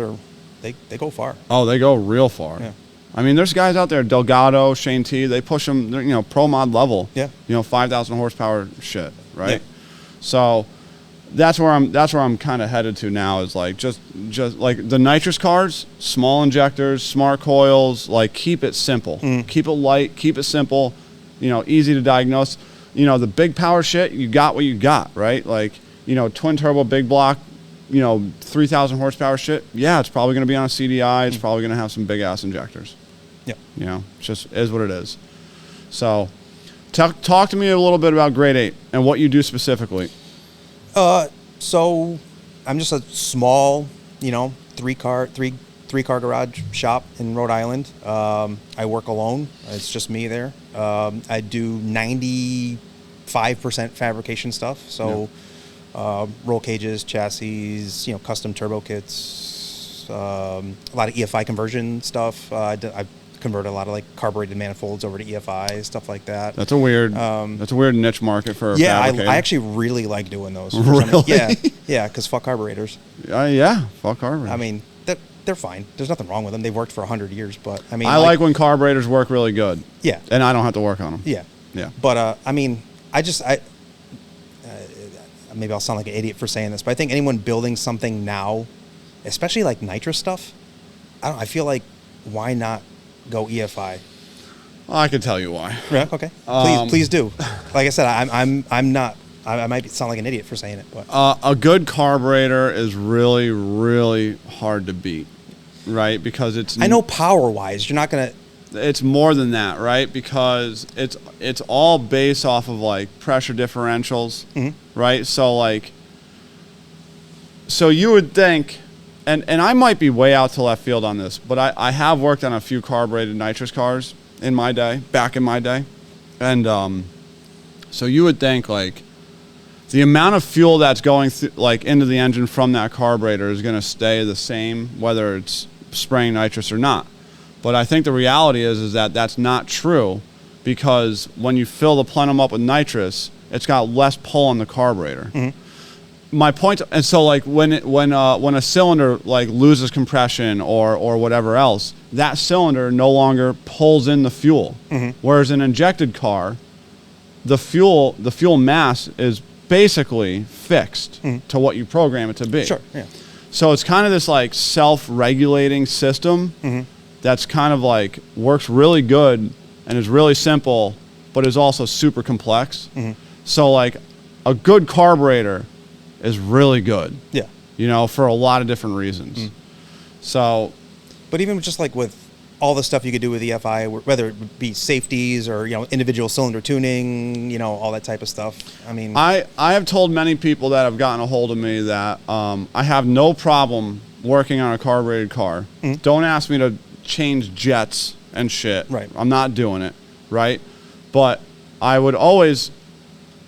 they go far. Oh, they go real far. Yeah. I mean, there's guys out there, Delgado, Shane T, they push them, pro mod level. Yeah. 5,000 horsepower shit, right? Yeah. So that's where I'm kind of headed to now, is like just like the nitrous cars, small injectors, smart coils, like, keep it simple. Mm. Keep it light, keep it simple, easy to diagnose. The big power shit, you got what you got, right? Like, twin turbo big block, 3,000 horsepower shit. Yeah, it's probably going to be on a CDI. It's probably going to have some big ass injectors. Yeah. It just is what it is. So, talk to me a little bit about Grade 8 and what you do specifically. So I'm just a small, three car garage shop in Rhode Island. I work alone. It's just me there. I do 95% fabrication stuff. So. Yeah. Roll cages, chassis, custom turbo kits, a lot of EFI conversion stuff. I converted a lot of like carbureted manifolds over to EFI, stuff like that. That's a weird niche market for a fabricator. I actually really like doing those. Really? Yeah, because fuck carburetors. Yeah, fuck carburetors. I mean, they're fine. There's nothing wrong with them. They've worked for 100 years, but I mean, I like when carburetors work really good. Yeah. And I don't have to work on them. Yeah. Yeah. But I mean, maybe I'll sound like an idiot for saying this, but I think anyone building something now, especially like nitrous stuff, I feel like why not go EFI? I can tell you why. Yeah. Okay. Please do. Like I said, I'm not. I might sound like an idiot for saying it, but a good carburetor is really, really hard to beat, right? Because it's. I know power wise, you're not gonna. It's more than that, right? Because it's all based off of like pressure differentials, right? So you would think, and I might be way out to left field on this, but I have worked on a few carbureted nitrous cars back in my day, and so you would think like the amount of fuel that's going through, like into the engine from that carburetor is going to stay the same whether it's spraying nitrous or not. But I think the reality is that that's not true, because when you fill the plenum up with nitrous, it's got less pull on the carburetor. My point, and so like when a cylinder like loses compression or whatever else, that cylinder no longer pulls in the fuel. Whereas an injected car, the fuel mass is basically fixed to what you program it to be. Sure. Yeah. So it's kind of this like self-regulating system. That's kind of like works really good and is really simple, but is also super complex. So like a good carburetor is really good. Yeah. You know, for a lot of different reasons. So, but even just like with all the stuff you could do with EFI, whether it be safeties or, you know, individual cylinder tuning, you know, all that type of stuff. I mean, I have told many people that have gotten a hold of me that I have no problem working on a carbureted car. Don't ask me to change jets and shit. Right. I'm not doing it. Right. But I would always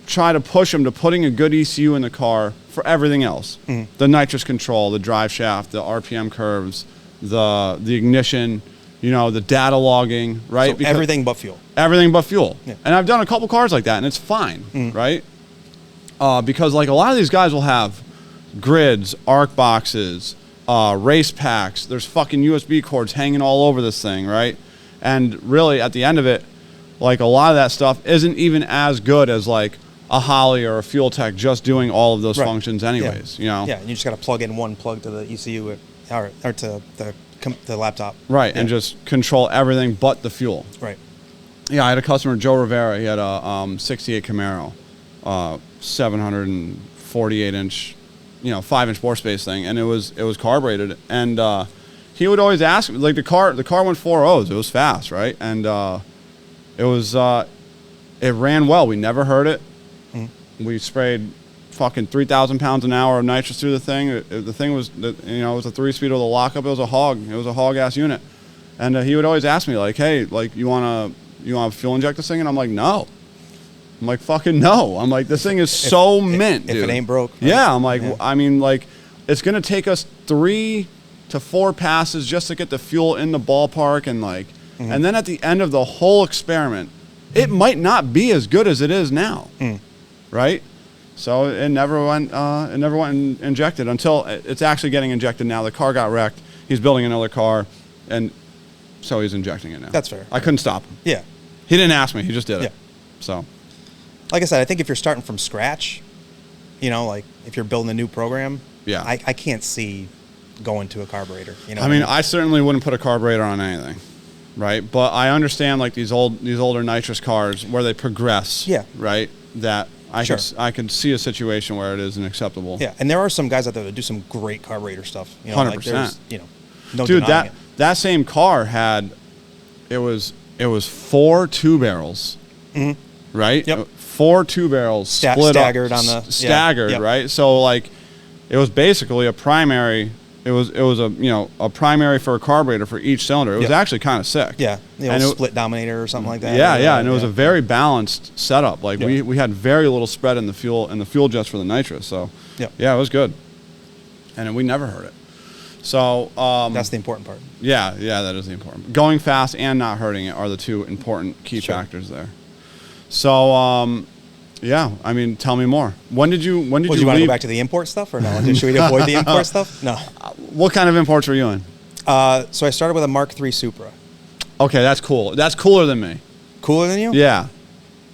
try to push them to putting a good ECU in the car for everything else. The nitrous control, the drive shaft, the RPM curves, the ignition, you know, the data logging, right? So everything but fuel. Everything but fuel. Yeah. And I've done a couple cars like that, and it's fine, right? Because like a lot of these guys will have grids, arc boxes, race packs. There's fucking USB cords hanging all over this thing, right? And really, at the end of it, like a lot of that stuff isn't even as good as like a Holley or a Fueltech just doing all of those functions anyways, you know? Yeah, and you just got to plug in one plug to the ECU or to the laptop. Right, and just control everything but the fuel. Right. Yeah, I had a customer, Joe Rivera. He had a 68 Camaro, 748-inch, you know, 5-inch bore space thing, and it was carbureted. And he would always ask me, like the car went 4.0s. It was fast, right? And it ran well. We never heard it. We sprayed fucking 3,000 pounds an hour of nitrous through the thing. The thing was, you know, it was a 3-speed with a lockup. It was a hog. It was a hog ass unit. And he would always ask me like, hey, like you wanna fuel inject this thing? And I'm like, no. I'm like, fucking no. I'm like, this thing is so mint, dude. If it ain't broke. Right? Yeah. I'm like, I mean, like, it's gonna take us 3 to 4 passes just to get the fuel in the ballpark, and like, and then at the end of the whole experiment, it might not be as good as it is now, right? So it never went injected until it's actually getting injected now. The car got wrecked. He's building another car, and so he's injecting it now. That's fair. I couldn't stop him. Yeah. He didn't ask me. He just did it. Yeah. So, like I said, I think if you're starting from scratch, you know, like if you're building a new program, yeah, I can't see going to a carburetor. You know, I mean, I certainly wouldn't put a carburetor on anything, right? But I understand like these older nitrous cars where they progress. Yeah. Right. That I could see a situation where it isn't acceptable. Yeah, and there are some guys out there that do some great carburetor stuff. You know, 100%. Like there's, you know, no dude, denying that same car had, it was 4 2 barrels, right? Yep. 4 2 barrels split staggered up, on the staggered, right? So like, it was basically a primary. It was a primary for a carburetor for each cylinder. It was actually kind of sick. Yeah, and split dominator or something like that. Yeah, and it was a very balanced setup. Like we had very little spread in the fuel jets for the nitrous. So yeah, it was good, and we never heard it. So That's the important part. yeah, that is the important. Going fast and not hurting it are the two important key Sure. factors there. So yeah, I mean, tell me more. When did you Well, do you want to go back to the import stuff or no? Should we avoid the import stuff? No. What kind of imports were you in? So I started with a Mark III Supra. Okay, that's cool. That's cooler than me. Cooler than you? Yeah.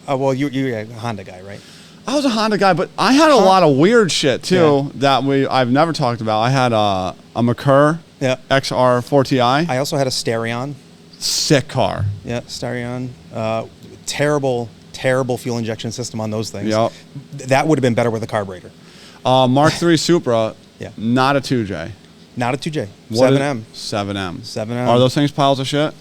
Well, you're a Honda guy, right? I was a Honda guy, but I had a lot of weird shit too that I've never talked about. I had a Merkur XR4Ti. I also had a Starion. Sick car. Yeah, Starion. Terrible fuel injection system on those things. Yep. That would have been better with a carburetor. Mark III Supra. Yeah. Not a 2J. Not a 2J. What 7M. 7M. 7M. Are those things piles of shit?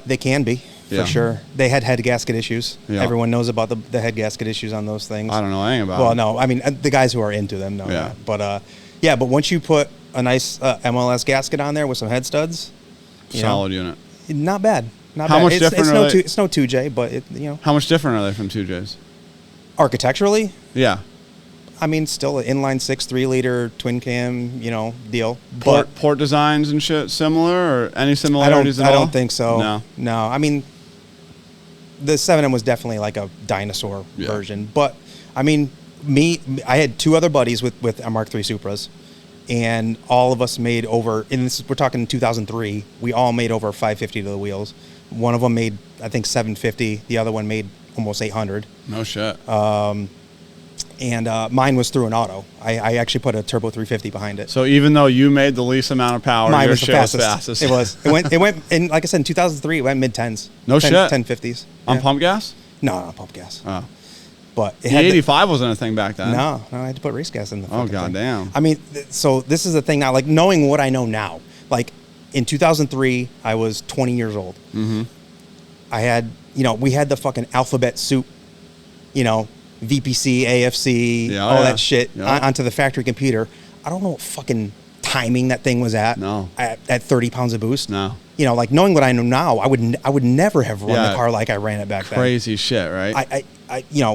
They can be, Yeah. for sure. They had head gasket issues. Yeah. Everyone knows about the head gasket issues on those things. I don't know anything about Well, it. no. I mean, the guys who are into them know Yeah. that. But once you put a nice MLS gasket on there with some head studs, Solid unit. not bad. Not How bad. much it's, different it's are no they? It's no 2J, but How much different are they from 2Js? architecturally, Yeah. I mean, still an inline 6 3-liter twin cam, deal. But Port designs and shit similar, or any similarities I at all? don't think so. No. No. I mean, the 7M was definitely like a dinosaur version. But I mean, I had two other buddies with Mark III Supras, and all of us made over. And we're talking 2003. We all made over 550 to the wheels. One of them made, I think, 750. The other one made almost 800. No shit. And mine was through an auto. I actually put a turbo 350 behind it. So even though you made the least amount of power, Mine your was the shit fastest. was fastest. It was. It went, and like I said, in 2003, it went mid 10s. No shit. 1050s. On Yeah. pump gas? No, not pump gas. Oh. But it The had 85 wasn't a thing back then. no, I had to put race gas in the Oh, fucking thing. goddamn. I mean, so this is the thing now, like knowing what I know now. Like in 2003, I was 20 years old. Mm-hmm. I had, we had the fucking alphabet soup, VPC, AFC, Yeah, all yeah. that shit Yeah. onto the factory computer. I don't know what fucking timing that thing was at. No. At 30 pounds of boost. No. Like knowing what I know now, I would never have run Yeah. the car like I ran it back then. Crazy shit, right?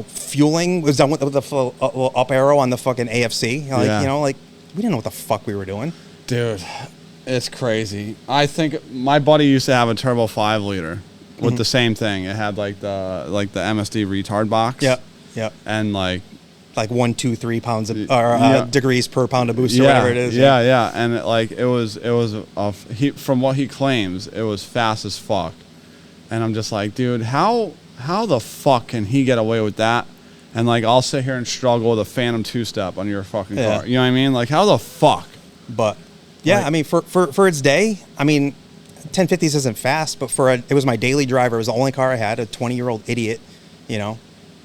Fueling was done with the full up arrow on the fucking AFC. Yeah. Like we didn't know what the fuck we were doing. Dude, it's crazy. I think my buddy used to have a turbo 5-liter with the same thing. It had like the MSD retard box. Yep. Yep. And like 1, 2, 3 pounds of, Yeah. degrees per pound of boost or whatever it is. Yeah. And it was from what he claims, it was fast as fuck. And I'm just like, dude, how the fuck can he get away with that? And like, I'll sit here and struggle with a Phantom 2-step on your fucking Yeah. car. You know what I mean? Like, how the fuck? But yeah, Like- I mean, for its day, I mean, 1050s isn't fast, but it was my daily driver. It was the only car I had, a 20-year-old idiot,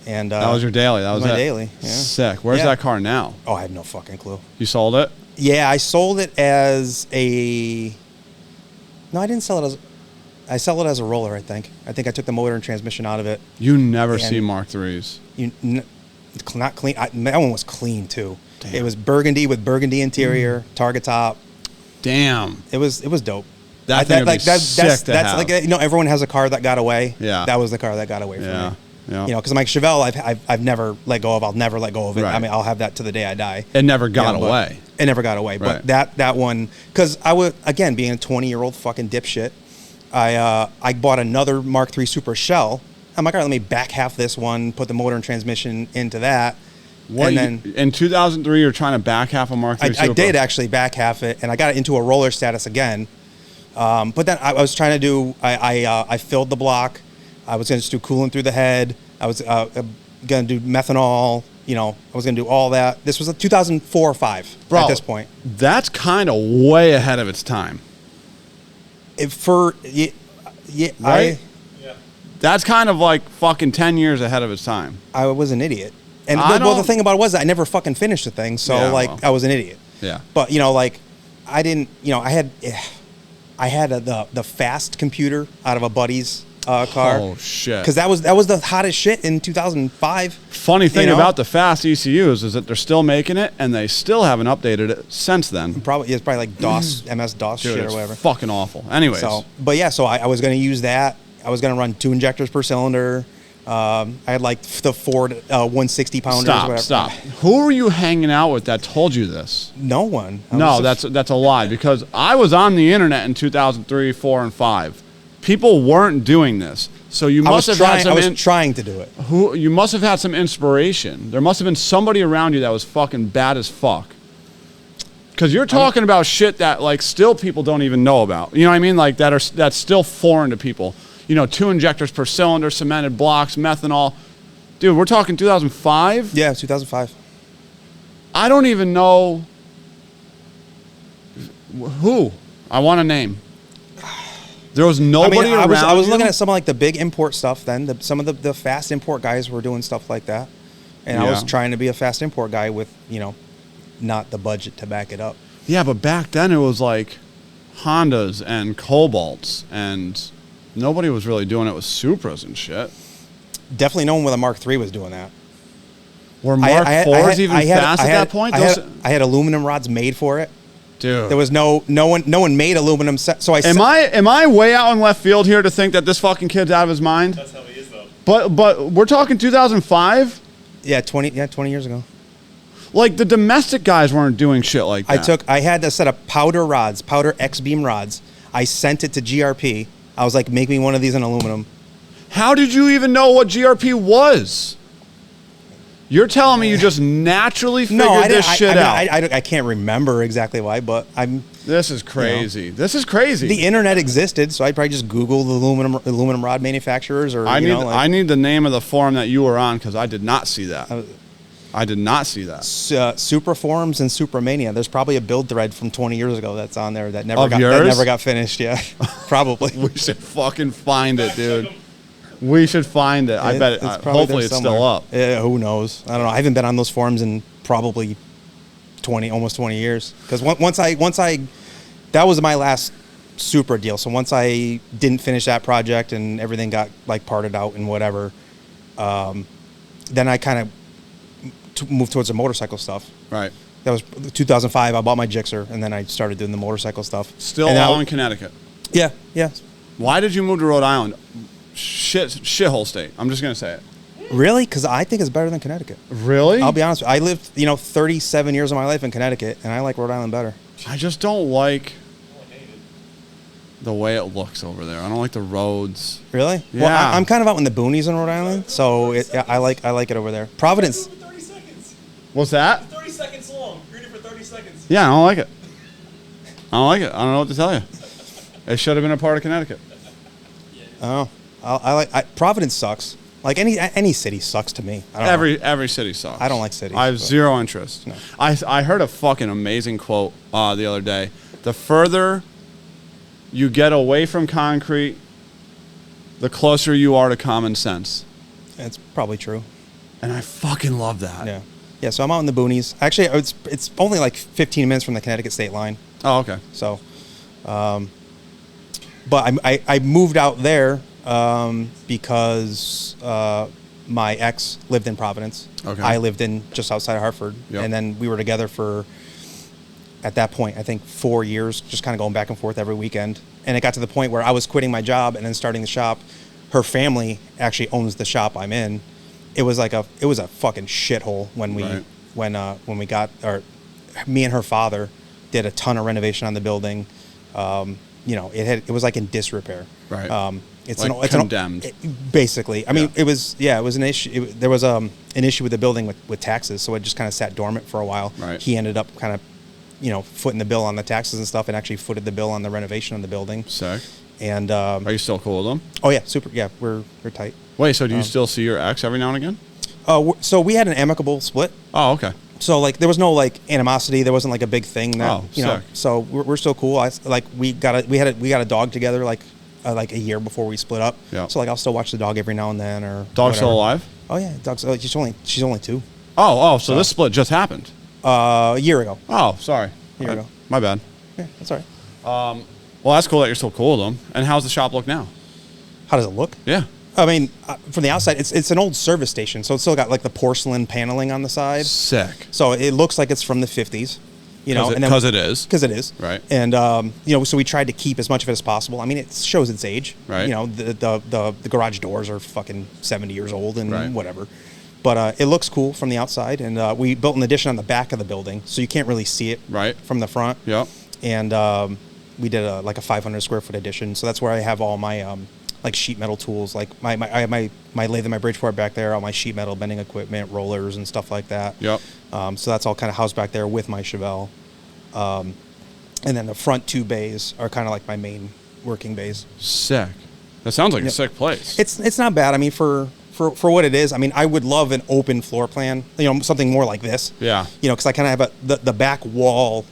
And That was your daily. That was my it. daily. Yeah. Sick. Where's Yeah. that car now? Oh, I have no fucking clue. You sold it? Yeah, I sold it as a. No, I didn't sell it as. I sell it as a roller. I think I took the motor and transmission out of it. You never And- see Mark IIIs. Not clean. That one was clean too. Damn. It was burgundy with burgundy interior, target top. Damn. It was dope. That thing would be sick to have. Like everyone has a car that got away. Yeah. That was the car that got away from Yeah. me. Yeah. Because my Chevelle, I've never let go of. I'll never let go of it. Right. I mean, I'll have that to the day I die. It never got But away. It never got away. Right. But that one, because I was, again, being a 20-year-old fucking dipshit, I bought another Mark III Super shell. I'm like, all right, let me back half this one, put the motor and transmission into that. What? And then In 2003, you're trying to back half a Mark III I Super. did actually back half it, and I got it into a roller status again. But then I was trying to do, I filled the block. I was going to just do coolant through the head. I was going to do methanol. I was going to do all that. This was 2004 or 5 Bro, at this point. That's kind of way ahead of its time. Yeah, Right? Yeah. That's kind of like fucking 10 years ahead of its time. I was an idiot. And I the don't- thing about it was that I never fucking finished the thing. So Yeah, well. I was an idiot. Yeah. But I didn't. I had the fast computer out of a buddy's car. Oh, shit. Because that was the hottest shit in 2005. Funny thing You know? about the fast ECUs is that they're still making it, and they still haven't updated it since then. It's probably like DOS, MS DOS Dude, shit or it's whatever. fucking awful. Anyways. So I was going to use that. I was going to run 2 injectors per cylinder. I had like the Ford 160 pounders. Stop, whatever. stop. Who were you hanging out with that told you this? No one. No, that's a lie, because I was on the internet in 2003, 4, and 5. People weren't doing this, so you must have had some. I was trying to do it. You must have had some inspiration. There must have been somebody around you that was fucking bad as fuck. Because you're talking about shit that like still people don't even know about. You know what I mean? Like that's still foreign to people. You know, 2 injectors per cylinder, cemented blocks, methanol. Dude, we're talking 2005? Yeah, 2005. I don't even know who. I want a name. There was nobody around. I was you? looking at some of like the big import stuff then. Some of the fast import guys were doing stuff like that. And I was trying to be a fast import guy with, you know, not the budget to back it up. Yeah, but back then it was like Hondas and Cobalts, and nobody was really doing it with Supras and shit. Definitely no one with a Mark III was doing that. Were Mark IVs even fast at that point? I had aluminum rods made for it. Dude, there was no one made aluminum set. So am I way out in left field here to think that this fucking kid's out of his mind? That's how he is, though. But we're talking 2005. Yeah, 20 years ago. Like the domestic guys weren't doing shit like that. I had a set of powder rods, powder X-beam rods. I sent it to GRP. I was like, make me one of these in aluminum. How did you even know what GRP was? You're telling me you just naturally figured this shit out. I can't remember exactly why, but This is crazy. You know, this is crazy. The internet existed, so I'd probably just Google the aluminum rod manufacturers. Or I need the name of the forum that you were on, because I did not see that. I did not see that. Supra forums and Supramania. There's probably a build thread from 20 years ago that's on there that never got finished. Yeah, probably. We should fucking find it, dude. We should find it. I bet. Hopefully, it's still up. Yeah, who knows? I don't know. I haven't been on those forums in probably almost 20 years. Because once I, that was my last Supra deal. So once I didn't finish that project and everything got like parted out and whatever, then I kind of moved towards the motorcycle stuff. Right. That was 2005. I bought my Gixxer, and then I started doing the motorcycle stuff. Still all in Connecticut. Yeah, yeah. Why did you move to Rhode Island? Shithole state. I'm just gonna say it. Really? Because I think it's better than Connecticut. Really? I'll be honest with you. I lived, 37 years of my life in Connecticut, and I like Rhode Island better. I just don't like the way it looks over there. I don't like the roads. Really? Yeah. Well, I'm kind of out in the boonies in Rhode Island, so I like it over there. Providence. 30 seconds. What's that? 30 seconds long. Read it for 30 seconds. Yeah, I don't like it. I don't like it. I don't know what to tell you. It should have been a part of Connecticut. Oh, Providence sucks. Like any city sucks to me. Every city sucks. I don't like cities. I have zero interest. No. I heard a fucking amazing quote the other day. The further you get away from concrete, the closer you are to common sense. It's probably true. And I fucking love that. Yeah. Yeah, so I'm out in the boonies. Actually, it's only like 15 minutes from the Connecticut state line. Oh, okay. So, but I moved out there because my ex lived in Providence. Okay. I lived in just outside of Hartford. Yep. And then we were together for, at that point, I think 4 years, just kind of going back and forth every weekend. And it got to the point where I was quitting my job and then starting the shop. Her family actually owns the shop I'm in. It was a fucking shithole when we Right. when we got, or me and her father did a ton of renovation on the building. It was like in disrepair. Right. It's like condemned. Basically. I mean, Yeah. it was an issue. There was an issue with the building with taxes, so it just kind of sat dormant for a while. Right. He ended up kind of, footing the bill on the taxes and stuff, and actually footed the bill on the renovation of the building. Sick. And Are you still cool with them? oh yeah, super. Yeah, we're tight. Wait, so do you still see your ex every now and again? So we had an amicable split. Oh, okay. So like there was no like animosity. There wasn't like a big thing that Oh, sick. So we're still cool. We got a dog together like a year before we split up. Yeah. So like I'll still watch the dog every now and then or Dog still whatever. alive? Oh yeah, dog's she's only 2. So this split just happened. A year ago. Oh, sorry. Year ago. My bad. Yeah, that's all right. Well, that's cool that you're still cool with them. And how's the shop look now? How does it look? Yeah. I mean, from the outside, it's an old service station, so it's still got like the porcelain paneling on the side. Sick. So it looks like it's from the 50s. You know, because it is. Because it is. Right. And, you know, so we tried to keep as much of it as possible. I mean, it shows its age. Right. You know, the garage doors are fucking 70 years old and Right. whatever. But it looks cool from the outside. And we built an addition on the back of the building, so you can't really see it Right. from the front. Yep. And we did like a 500 square foot addition. So that's where I have all my like sheet metal tools, like I have my lathe and my Bridgeport back there, all my sheet metal bending equipment, rollers and stuff like that. Yep. So that's all kind of housed back there with my Chevelle. And then the front 2 bays are kind of like my main working bays. Sick. That sounds like a Yep. sick place. It's not bad. I mean, for what it is, I mean, I would love an open floor plan, you know, something more like this. Yeah. You know, because I kind of have the back wall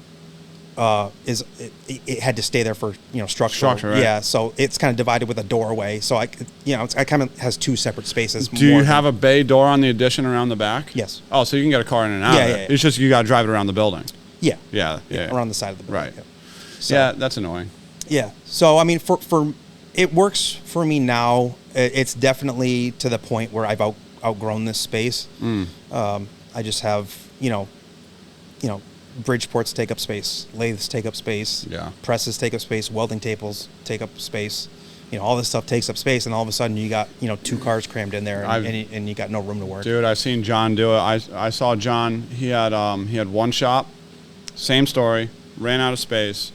it had to stay there for, you know, structure, right? Yeah, so it's kind of divided with a doorway. So I kind of has 2 separate spaces. Do you have a bay door on the addition around the back? Yes. Oh, so you can get a car in and out Yeah, of it. yeah, yeah. It's just you got to drive it around the building. Yeah. Yeah. Around the side of the building. Right. Yeah. So, Yeah, that's annoying. Yeah. So I mean, for it works for me now. It's definitely to the point where I've outgrown this space. I just have you know, Bridgeports take up space, lathes take up space, Yeah. presses take up space, welding tables take up space. You know, all this stuff takes up space, and all of a sudden you got 2 cars crammed in there, and you got no room to work. Dude, I've seen John do it. I saw John. He had one shop, same story, ran out of space,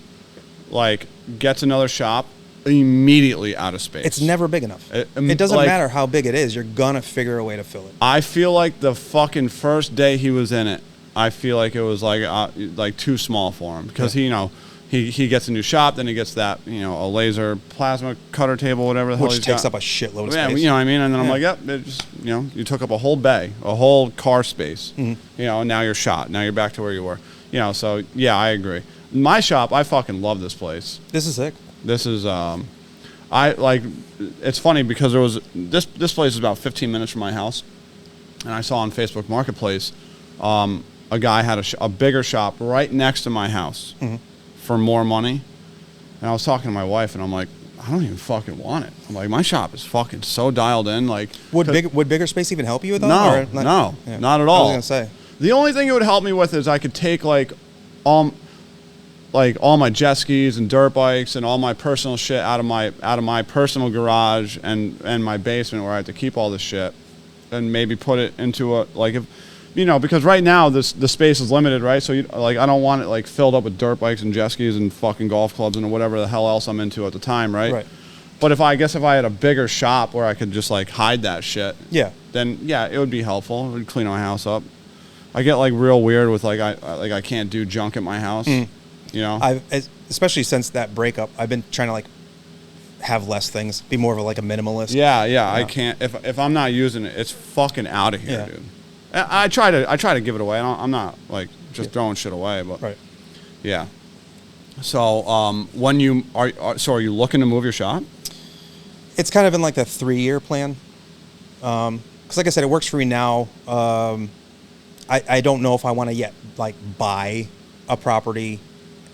like gets another shop, immediately out of space. It's never big enough. It doesn't matter how big it is. You're gonna figure a way to fill it. I feel like the fucking first day he was in it, I feel like it was like too small for him because he gets a new shop, then he gets that a laser plasma cutter table, whatever the hell Which he's takes got. up a shitload of Yeah, space. you know what I mean. And then I'm Yeah. like, yep, it just you took up a whole bay, a whole car space. And now you're shot. Now you're back to where you were. So yeah, I agree. My shop, I fucking love this place. This is sick. This is it's funny because there was this place is about 15 minutes from my house, and I saw on Facebook Marketplace a guy had a bigger shop right next to my house for more money, and I was talking to my wife, and I'm like, I don't even fucking want it. I'm like, my shop is fucking so dialed in. Like, Would bigger space even help you with that? No, or no, Yeah. not at all. I was gonna say. The only thing it would help me with is I could take all my jet skis and dirt bikes and all my personal shit out of my personal garage and my basement where I have to keep all this shit, and maybe put it into because right now the space is limited, right? So I don't want it filled up with dirt bikes and jet skis and fucking golf clubs and whatever the hell else I'm into at the time, right? Right. But if I had a bigger shop where I could just hide that shit, Yeah. then yeah, it would be helpful. It would clean my house up. I get real weird with I can't do junk at my house. Especially since that breakup, I've been trying to have less things, be more of a minimalist. Yeah. I can't if I'm not using it, it's fucking out of here, dude. I try to give it away. I'm not just throwing shit away, but Right. yeah. So when you are you looking to move your shop? It's kind of in the 3-year plan. Because like I said, it works for me now. I don't know if I want to yet buy a property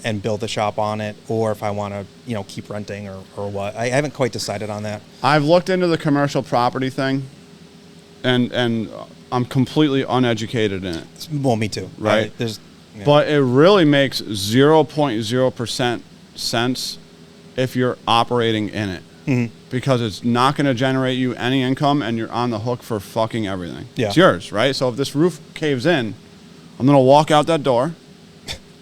and build a shop on it, or if I want to keep renting or what. I haven't quite decided on that. I've looked into the commercial property thing, and I'm completely uneducated in it. Well, me too. Right. Yeah. But it really makes 0.0% sense if you're operating in it. Because it's not going to generate you any income, and you're on the hook for fucking everything. Yeah. It's yours, right? So if this roof caves in, I'm going to walk out that door,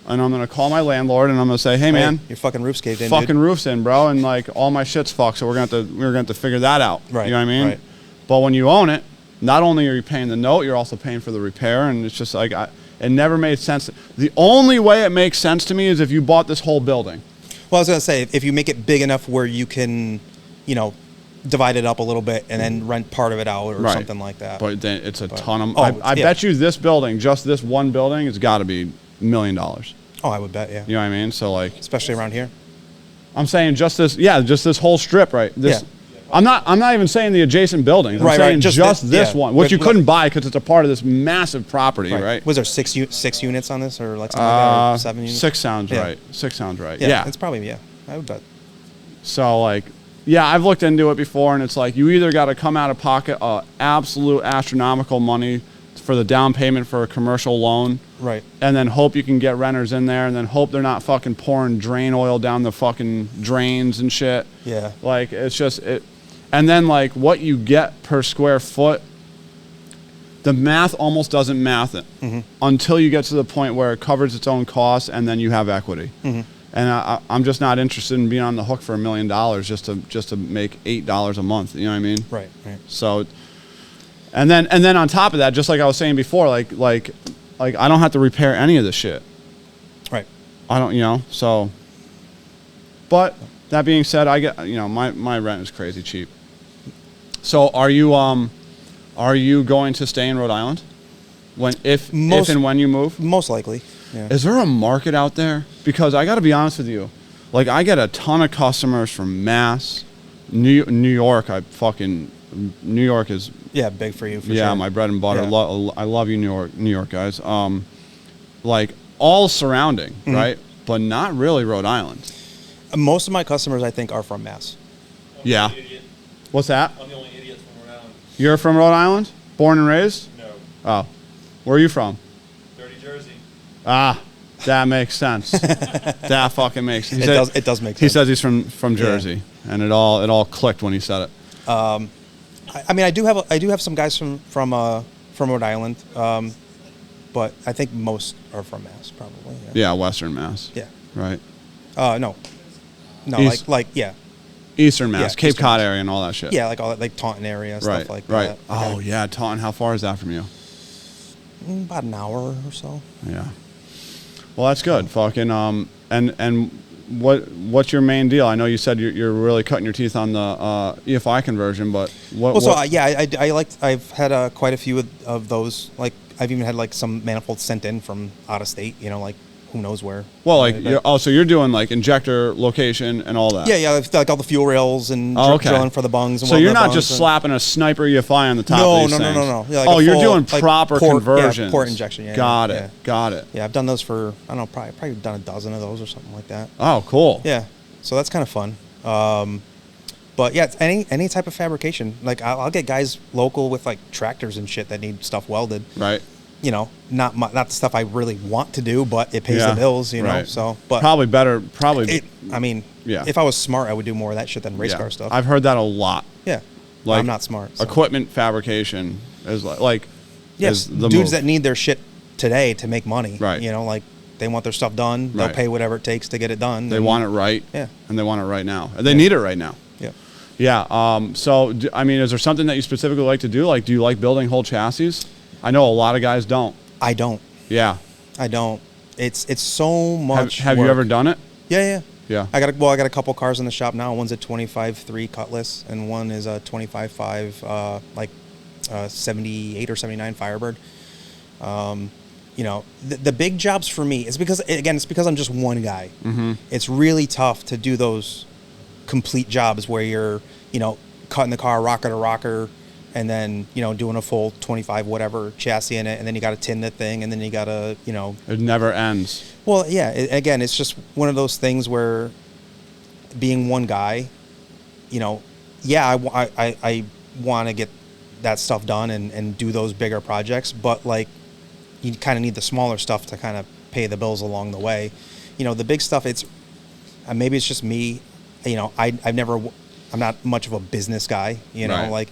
and I'm going to call my landlord, and I'm going to say, hey, man, your fucking roof's caved in, fucking dude. roof's in, bro, and all my shit's fucked, so we're going to have to figure that out. Right. You know what I mean? Right. But when you own it, not only are you paying the note, you're also paying for the repair, and it's just it never made sense. The only way it makes sense to me is if you bought this whole building. Well, I was going to say, if you make it big enough where you can, divide it up a little bit and then rent part of it out or something like that. But then it's a ton of... Oh, I bet you this building, just this one building, it's got to be $1 million. Oh, I would bet, yeah. You know what I mean? So Especially around here. I'm saying just this whole strip, right? Yeah. I'm not even saying the adjacent buildings. I'm Right, saying just this yeah. one, which you But- couldn't buy because it's a part of this massive property, right? Was there six units on this or something like that? Or 7 units? 6 sounds Yeah. right. 6 sounds right. Yeah, Yeah. it's probably, I would bet. So I've looked into it before, and it's you either got to come out of pocket absolute astronomical money for the down payment for a commercial loan. Right. And then hope you can get renters in there, and then hope they're not fucking pouring drain oil down the fucking drains and shit. Yeah. Like, it's just it. And then, like, what you get per square foot, the math almost doesn't math it until you get to the point where it covers its own costs, and then you have equity. And I'm just not interested in being on the hook for $1 million just to make $8 a month. You know what I mean? Right. Right. So, and then on top of that, just like I was saying before, like I don't have to repair any of this shit. Right. I don't, you know. So, but that being said, I get, you know, my rent is crazy cheap. So are you going to stay in Rhode Island if and when you move? Most likely. Yeah. Is there a market out there? Because I got to be honest with you, like, I get a ton of customers from Mass, New York. New York is big for you. For sure. my bread and butter. Yeah. I love you, New York guys. Like, all surrounding, right? But not really Rhode Island. Most of my customers, I think, are from Mass. Yeah. What's that? I'm the only idiot from Rhode Island. You're from Rhode Island? Born and raised? No. Oh. Where are you from? Dirty Jersey. Ah, that makes sense. That fucking makes sense. It does make sense. He says he's from Jersey, and it all clicked when he said it. I mean, I do have some guys from Rhode Island, but I think most are from Mass, probably. Yeah, Western Mass. Yeah. Right. No, East- like yeah, Eastern Mass, Yeah, Cape Eastern Cod Mass. area and all that shit. yeah, like all that, like Taunton area, stuff like right. that. Oh yeah, Taunton. How far is that from you? About an hour or so. Yeah. Well, that's good. Fucking and what's your main deal? I know you said you're really cutting your teeth on the EFI conversion, but what? Well, so I've had quite a few of those. Like, I've even had like some manifolds sent in from out of state. You know, like who knows where. Well, like so you're doing like injector location and all that. Yeah, like all the fuel rails and drilling for the bungs. And so you're not just slapping a sniper EFI on the top of these things. No. Yeah, like you're full, doing like, proper conversions. Yeah, port injection. Yeah, Got it. Yeah, I've done those for, I don't know, probably done a dozen of those or something like that. Oh, cool. Yeah, so that's kind of fun. But yeah, it's any type of fabrication. Like I'll get guys local with like tractors and shit that need stuff welded. Right. You know, not the stuff I really want to do, but it pays the bills. You know, so but probably better. I mean, if I was smart, I would do more of that shit than race car stuff. I've heard that a lot. Yeah, like, I'm not smart. So. Equipment fabrication is like yes, is the dudes move. that need their shit today to make money. Right. You know, like they want their stuff done. They'll pay whatever it takes to get it done. They want it right. Yeah. And they want it right now. And they need it right now. Yeah. Yeah. So I mean, is there something that you specifically like to do? Like, do you like building whole chassis? I know a lot of guys don't. I don't. Yeah. I don't. It's so much. Have you ever done it? Yeah. Yeah. I got a couple cars in the shop now. One's a 25.3 Cutlass, and one is a 25.5 78 or 79 Firebird. You know, the big jobs for me is because I'm just one guy. Mm-hmm. It's really tough to do those complete jobs where you're, you know, cutting the car rocker to rocker, and then, you know, doing a full 25 whatever chassis in it, and then you got to tin the thing, and then you got to, you know, it never ends. Well, yeah. Again, it's just one of those things where, being one guy, you know, yeah, I want to get that stuff done and do those bigger projects, but like, you kind of need the smaller stuff to kind of pay the bills along the way. You know, the big stuff, it's maybe it's just me. You know, I'm not much of a business guy. You know, Right. like,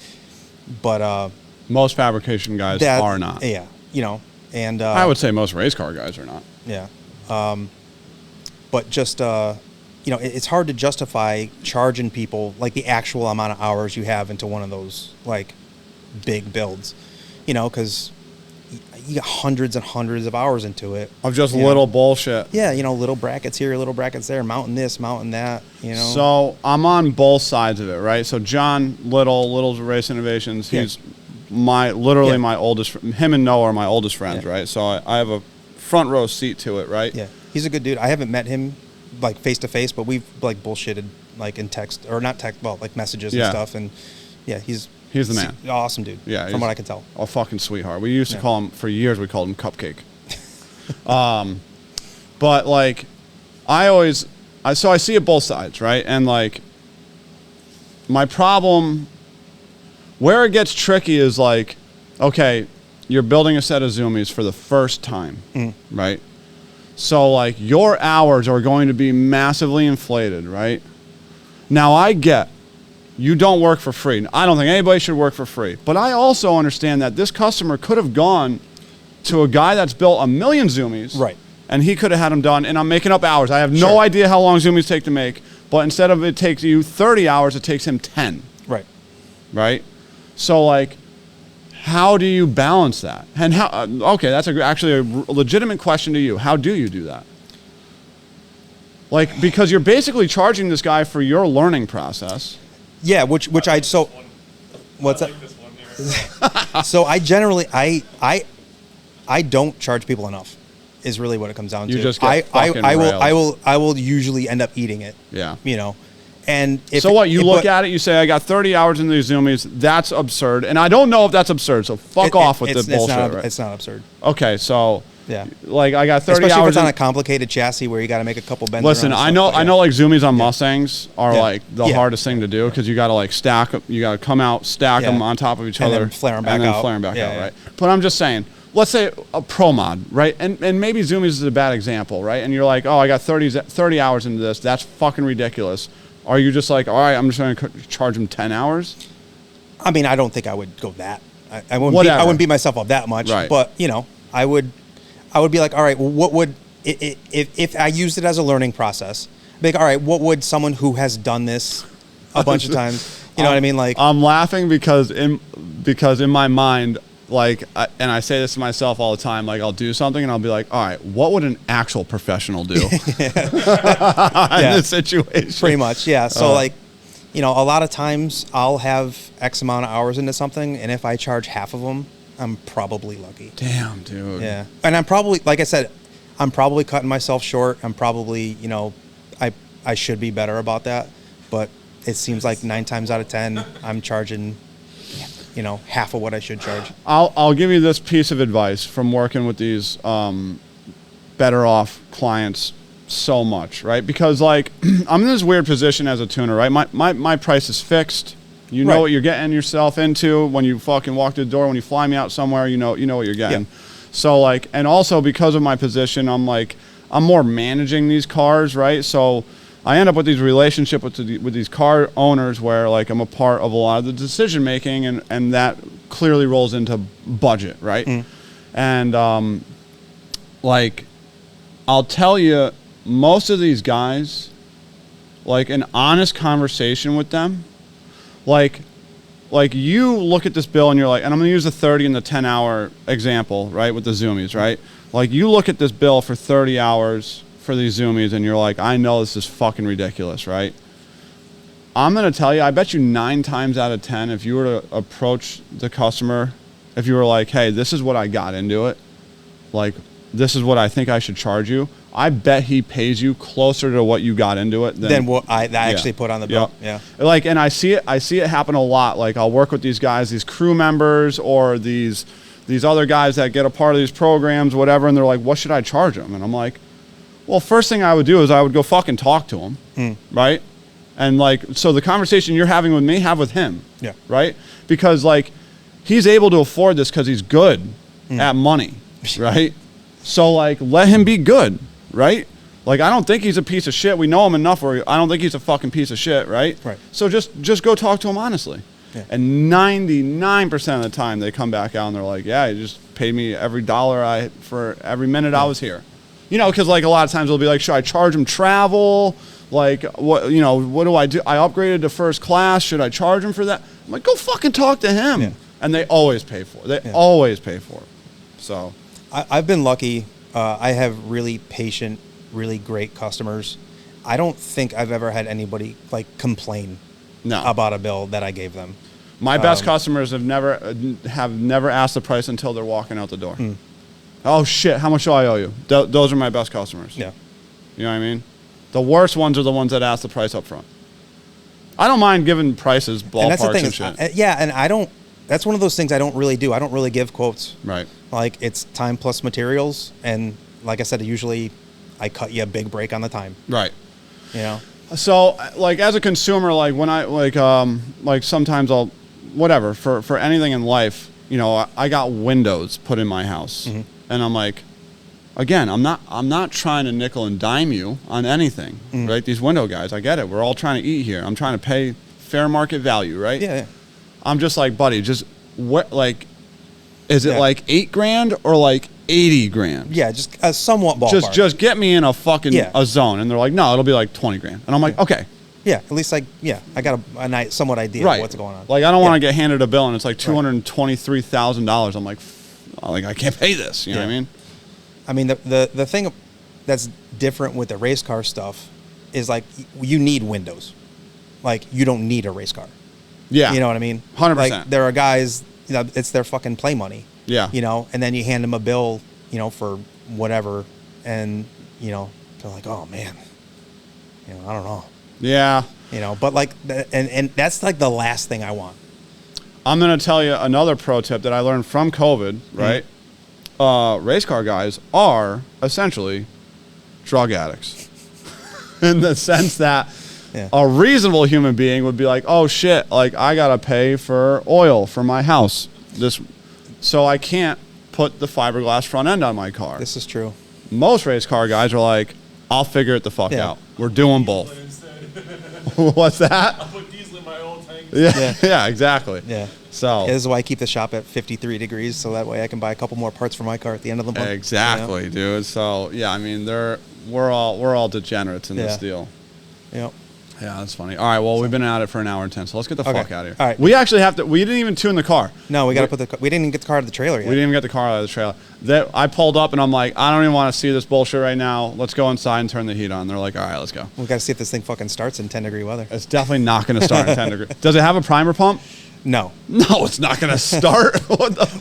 but Most fabrication guys are not. Yeah, you know, and I would say most race car guys are not. Yeah. But just, you know, it's hard to justify charging people like the actual amount of hours you have into one of those like big builds, you know, because you got hundreds and hundreds of hours into it. Of just little bullshit. Yeah, you know, little brackets here, little brackets there, mounting this, mounting that, you know. So I'm on both sides of it, right? So John Little's Race Innovations, he's my oldest, him and Noah are my oldest friends, right? So I have a front row seat to it, right? Yeah, he's a good dude. I haven't met him like face to face, but we've like bullshitted like in text, or not text, well, like messages and stuff. And yeah, he's the man. Awesome dude. Yeah, from what I can tell. A fucking sweetheart. We used to call him, for years we called him Cupcake. But like, I see it both sides, right? And like, my problem, where it gets tricky is like, okay, you're building a set of zoomies for the first time, right? So like your hours are going to be massively inflated, right? Now I get you don't work for free. I don't think anybody should work for free. But I also understand that this customer could have gone to a guy that's built 1 million zoomies. Right. And he could have had them done. And I'm making up hours. I have no idea how long zoomies take to make. But instead of it takes you 30 hours, it takes him 10. Right. Right? So like, how do you balance that? And how, okay, that's actually a legitimate question to you. How do you do that? Like, because you're basically charging this guy for your learning process. Yeah, which I so what's that? So I generally I don't charge people enough is really what it comes down to. You just get I will usually end up eating it. Yeah. You know. And if so what, you look at it, you say, I got 30 hours in these zoomies, that's absurd. And I don't know if that's absurd, so fuck off with the bullshit. Right? It's not absurd. Okay, so yeah, like I got 30 Especially hours. If it's on a complicated chassis where you got to make a couple bends. Listen, I know like zoomies on Mustangs are Yeah. like the hardest thing to do because you got to like stack, you got to come out, stack them on top of each other, then flare them back and then out. flare them back out, right? But I'm just saying, let's say a pro mod, right? And maybe zoomies is a bad example, right? And you're like, oh, I got 30 hours into this. That's fucking ridiculous. Are you just like, all right, I'm just going to charge them 10 hours? I mean, I don't think I would go that. I wouldn't beat myself up that much. Right. But you know, I would be like, all right, well, what would if I used it as a learning process? I'd be like, all right, what would someone who has done this a bunch of times? You know what I mean? Like, I'm laughing because in my mind, like, and I say this to myself all the time, like I'll do something and I'll be like, all right, what would an actual professional do in this situation? Pretty much, yeah. So like, you know, a lot of times I'll have X amount of hours into something, and if I charge half of them, I'm probably lucky. Damn, dude. Yeah. And I'm probably, like I said, I'm probably cutting myself short. I'm probably, you know, I should be better about that. But it seems like 9 times out of 10, I'm charging, you know, half of what I should charge. I'll give you this piece of advice from working with these better off clients so much, right? Because like I'm in this weird position as a tuner, right? My price is fixed. You know what you're getting yourself into when you fucking walk through the door. When you fly me out somewhere, you know what you're getting. Yeah. So like, and also because of my position, I'm more managing these cars, right? So I end up with these relationship with these car owners where like I'm a part of a lot of the decision making, and that clearly rolls into budget, right? And like I'll tell you, most of these guys, like an honest conversation with them, like you look at this bill and you're like, and I'm going to use the 30 and the 10 hour example, right, with the zoomies, right? Like you look at this bill for 30 hours for these zoomies and you're like, I know this is fucking ridiculous, right? I'm going to tell you, I bet you 9 times out of 10, if you were to approach the customer, if you were like, hey, this is what I got into it, like this is what I think I should charge you, I bet he pays you closer to what you got into it than what I actually put on the bill. Yeah. Like, and I see it happen a lot. Like I'll work with these guys, these crew members, or these other guys that get a part of these programs, whatever, and they're like, what should I charge them? And I'm like, well, first thing I would do is I would go fucking talk to him, right? And like, so the conversation you're having with me, have with him, right? Because like, he's able to afford this because he's good at money, right? So like, let him be good. Right? Like, I don't think he's a piece of shit. We know him enough where I don't think he's a fucking piece of shit, right? Right. So just go talk to him honestly. Yeah. And 99% of the time they come back out and they're like, yeah, you just paid me every dollar for every minute I was here. You know, because like a lot of times they'll be like, should I charge him travel? Like, what do I do? I upgraded to first class. Should I charge him for that? I'm like, go fucking talk to him. Yeah. And they always pay for it. They always pay for it. So I've been lucky. I have really patient, really great customers. I don't think I've ever had anybody like complain about a bill that I gave them. My best customers have never asked the price until they're walking out the door. Oh shit, how much do I owe you? Those are my best customers. Yeah. You know what I mean? The worst ones are the ones that ask the price up front. I don't mind giving prices, ballparks and shit. And I don't. That's one of those things I don't really do. I don't really give quotes. Right. Like, it's time plus materials, and like I said, usually I cut you a big break on the time. Right. You know? So, like, as a consumer, like, when I, like sometimes I'll, whatever, for anything in life, you know, I got windows put in my house, Mm-hmm. and I'm like, again, I'm not trying to nickel and dime you on anything, Mm-hmm. right? These window guys, I get it. We're all trying to eat here. I'm trying to pay fair market value, right? Yeah. I'm just like, buddy, just what, like, is it Yeah. like $8,000 or like 80 grand? Yeah, just a somewhat ballpark. Just get me in a fucking Yeah. a zone, and they're like, no, it'll be like 20 grand, and I'm like, okay, Yeah, at least like, yeah, I got a somewhat idea right, of what's going on. Like, I don't want to Yeah. get handed a bill and it's like $223,000. I'm like, I can't pay this. You know what I mean? I mean, the thing that's different with the race car stuff is like you need windows. Like, you don't need a race car. Yeah, You know what I mean? 100%. Like, there are guys, you know, it's their fucking play money. Yeah. You know, and then you hand them a bill, you know, for whatever, and, you know, they're like, oh, man. You know, I don't know. Yeah. You know, but like, and that's like the last thing I want. I'm gonna tell you another pro tip that I learned from COVID. Right, race car guys are essentially drug addicts, in the sense that Yeah. a reasonable human being would be like, oh shit, like I gotta pay for oil for my house, so I can't put the fiberglass front end on my car. This is true. Most race car guys are like, I'll figure it the fuck Yeah. out. We're doing both. Instead. What's that? I'll put diesel in my old tank. Yeah, yeah, exactly. Yeah. So Yeah, this is why I keep the shop at 53 degrees, so that way I can buy a couple more parts for my car at the end of the month. exactly, dude. So yeah, I mean, we're all degenerates in this Yeah. deal. You know? Yeah, that's funny. All right, well, we've been at it for an hour and 10, so let's get the Okay. fuck out of here. All right. We actually have to. We didn't even tune the car. No, we got to we didn't even get the car to the trailer yet. We didn't even get the car out of the trailer. I pulled up and I'm like, I don't even want to see this bullshit right now. Let's go inside and turn the heat on. They're like, all right, let's go. We got to see if this thing fucking starts in 10-degree weather. It's definitely not going to start in 10 degrees. Does it have a primer pump? No. No, it's not going to start. What the?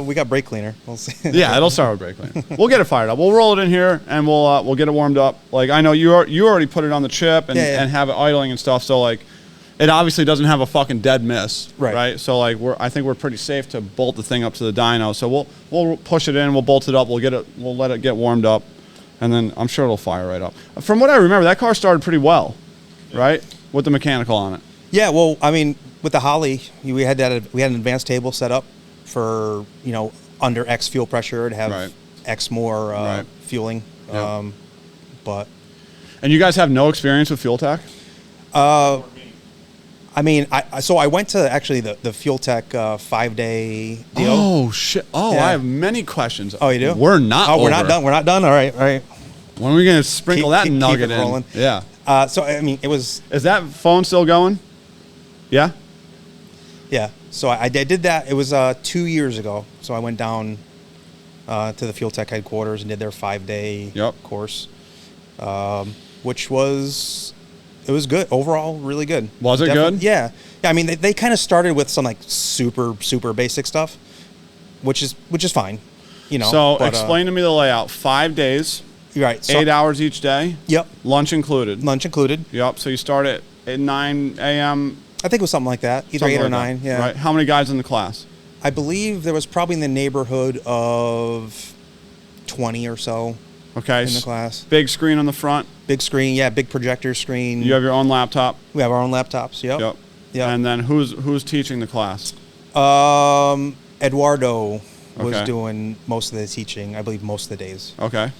We got brake cleaner. We'll see. Yeah, it'll start with brake cleaner. We'll get it fired up. We'll roll it in here and we'll get it warmed up. Like, I know you already put it on the chip and, Yeah. and have it idling and stuff. So like, it obviously doesn't have a fucking dead miss, Right. So like, I think we're pretty safe to bolt the thing up to the dyno. So we'll push it in, we'll bolt it up, we'll let it get warmed up, and then I'm sure it'll fire right up. From what I remember, that car started pretty well, right, with the mechanical on it. Yeah, well, I mean, with the Holley, we had an advanced table set up for, you know, under X fuel pressure to have Right. X more Right. fueling. Yeah. But And you guys have no experience with Fueltech? I mean, I went to actually the Fueltech 5-day deal. Oh shit! Oh, Yeah. I have many questions. Oh, you do? We're not. Oh, we're not over. done. We're not done. All right, all right. When are we gonna sprinkle that Keep nugget it in? rolling. Yeah. So I mean, it was Is that phone still going? Yeah. yeah. So I did that. It was 2 years ago. So I went down to the Fueltech headquarters and did their 5-day Yep. course, which was good overall, really good. Was it good? Yeah. Yeah. I mean, they kind of started with some like super basic stuff, which is fine, you know. So but, explain to me the layout. 5 days, You're right. So, 8 hours each day. Yep. Lunch included. Lunch included. Yep. So you start at 9 a.m. I think it was something like that, either something 8 or like 9. that, Yeah. Right. How many guys in the class? I believe there was probably in the neighborhood of 20 or so Okay. in the class. Big screen on the front. Big screen, yeah, big projector screen. You have your own laptop. We have our own laptops. Yep. Yep. Yep. And then who's teaching the class? Eduardo was Okay. doing most of the teaching, I believe, most of the days. Okay.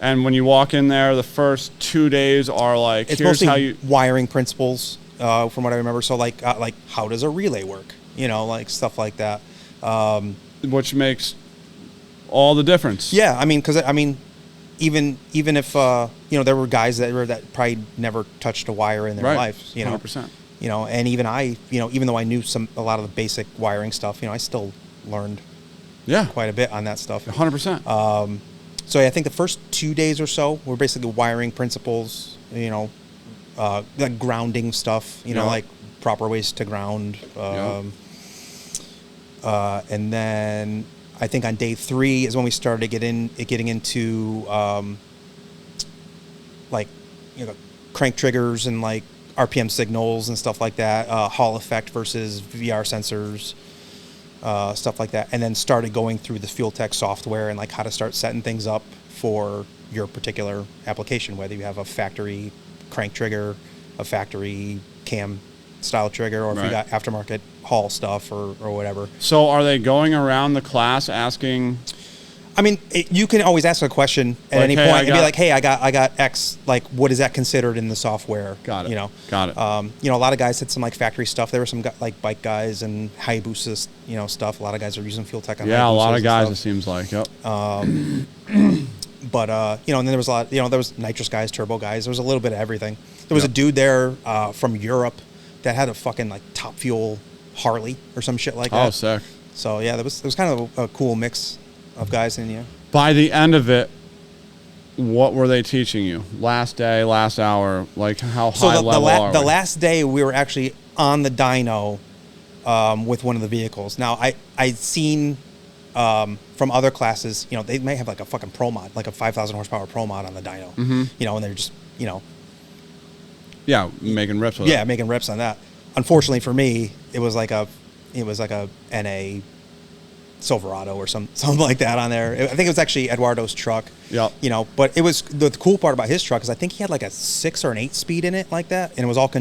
And when you walk in there, the first 2 days are like, It's here's mostly how you. wiring principles, from what I remember. So like how does a relay work? You know, like stuff like that. Which makes all the difference. Yeah, I mean, because even if you know, there were guys that probably never touched a wire in their Right. life, you know, 100%. you know, and even I, you know, even though I knew a lot of the basic wiring stuff, you know, I still learned Yeah. quite a bit on that stuff. 100%. So yeah, I think the first 2 days or so were basically wiring principles, you know, like grounding stuff, you know, Yeah. like proper ways to ground. And then I think on day 3 is when we started getting into like, you know, crank triggers and like RPM signals and stuff like that, Hall effect versus VR sensors. Stuff like that, and then started going through the Fueltech software and like how to start setting things up for your particular application, whether you have a factory crank trigger, a factory cam style trigger, or if Right. you got aftermarket Hall stuff or whatever. So are they going around the class asking? I mean, you can always ask a question at Like, any hey, point I and be got- like, "Hey, I got X. Like, what is that considered in the software?" Got it. You know, Got it. You know, a lot of guys had some like factory stuff. There were some like bike guys and Hayabusa, you know, stuff. A lot of guys are using Fueltech on Yeah, a lot Hayabusas of and guys. It stuff. seems like. Yep. But you know, and then there was a lot. You know, there was nitrous guys, turbo guys. There was a little bit of everything. There was Yep. a dude there from Europe that had a fucking like Top Fuel Harley or some shit like that. Oh, sick. So yeah, there was kind of a cool mix of guys in here. By the end of it, what were they teaching you? Last day, last hour, like how So high level are the we? last day we were actually on the dyno with one of the vehicles. Now I'd seen from other classes, you know, they may have like a fucking pro mod, like a 5,000 horsepower pro mod on the dyno. You know, and they're just, you know, Yeah, making rips with yeah, it. making rips on that. Unfortunately for me, it was like a NA Silverado or something like that on there. I think it was actually Eduardo's truck. Yep. You know, but it was the cool part about his truck is I think he had like a 6 or an 8 speed in it like that, and it was all the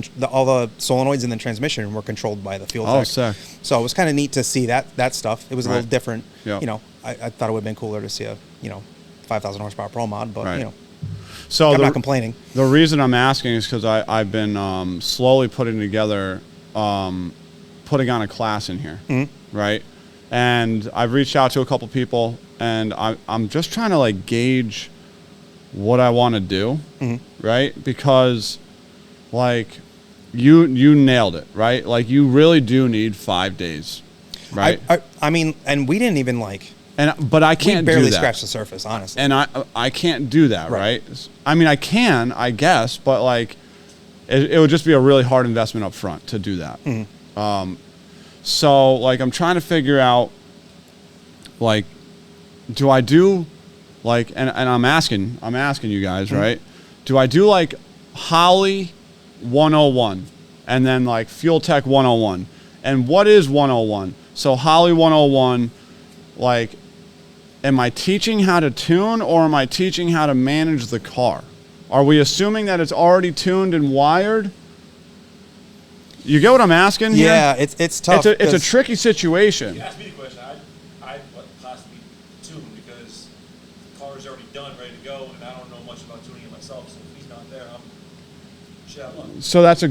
solenoids in the transmission were controlled by the fuel Oh, tech. sick. So it was kind of neat to see that stuff. It was a Right. little different. Yep. You know, I thought it would have been cooler to see a 5,000 horsepower pro mod, but Right. you know, So I'm not complaining. The reason I'm asking is because I've been slowly putting together, putting on a class in here, right? And I've reached out to a couple people, and I'm just trying to like gauge what I want to do, right? Because like you nailed it, right? Like you really do need 5 days, right? I mean, and we didn't even like. But I can't we barely do that. scratched the surface, honestly. And I can't do that, Right. right? I mean, I can, I guess, but like, it would just be a really hard investment up front to do that. So like, I'm trying to figure out, like, do I do, like, and I'm asking you guys, right? Do I do like Holley 101 and then like Fueltech 101? And what is 101? So Holley 101, like, am I teaching how to tune or am I teaching how to manage the car? Are we assuming that it's already tuned and wired? You get what I'm asking here? Yeah, it's tough. It's a 'cause- tricky situation. You asked me the question. I'd let the class be tuned because the car is already done, ready to go, and I don't know much about tuning it myself. So if he's not there, I'm shit out of luck. So that's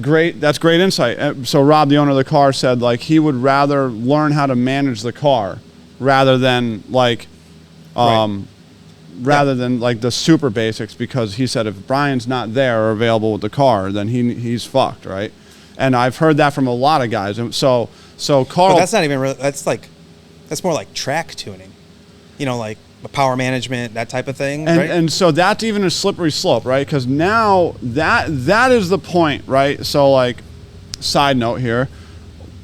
great insight. So Rob, the owner of the car, said like he would rather learn how to manage the car rather than like rather than like the super basics, because he said if Brian's not there or available with the car, then he's fucked, right? And I've heard that from a lot of guys. And so Carl, But that's not even really. That's more like track tuning. You know, like the power management, that type of thing, and, right? and so that's even a slippery slope, right? Because now that is the point, right? So like, side note here,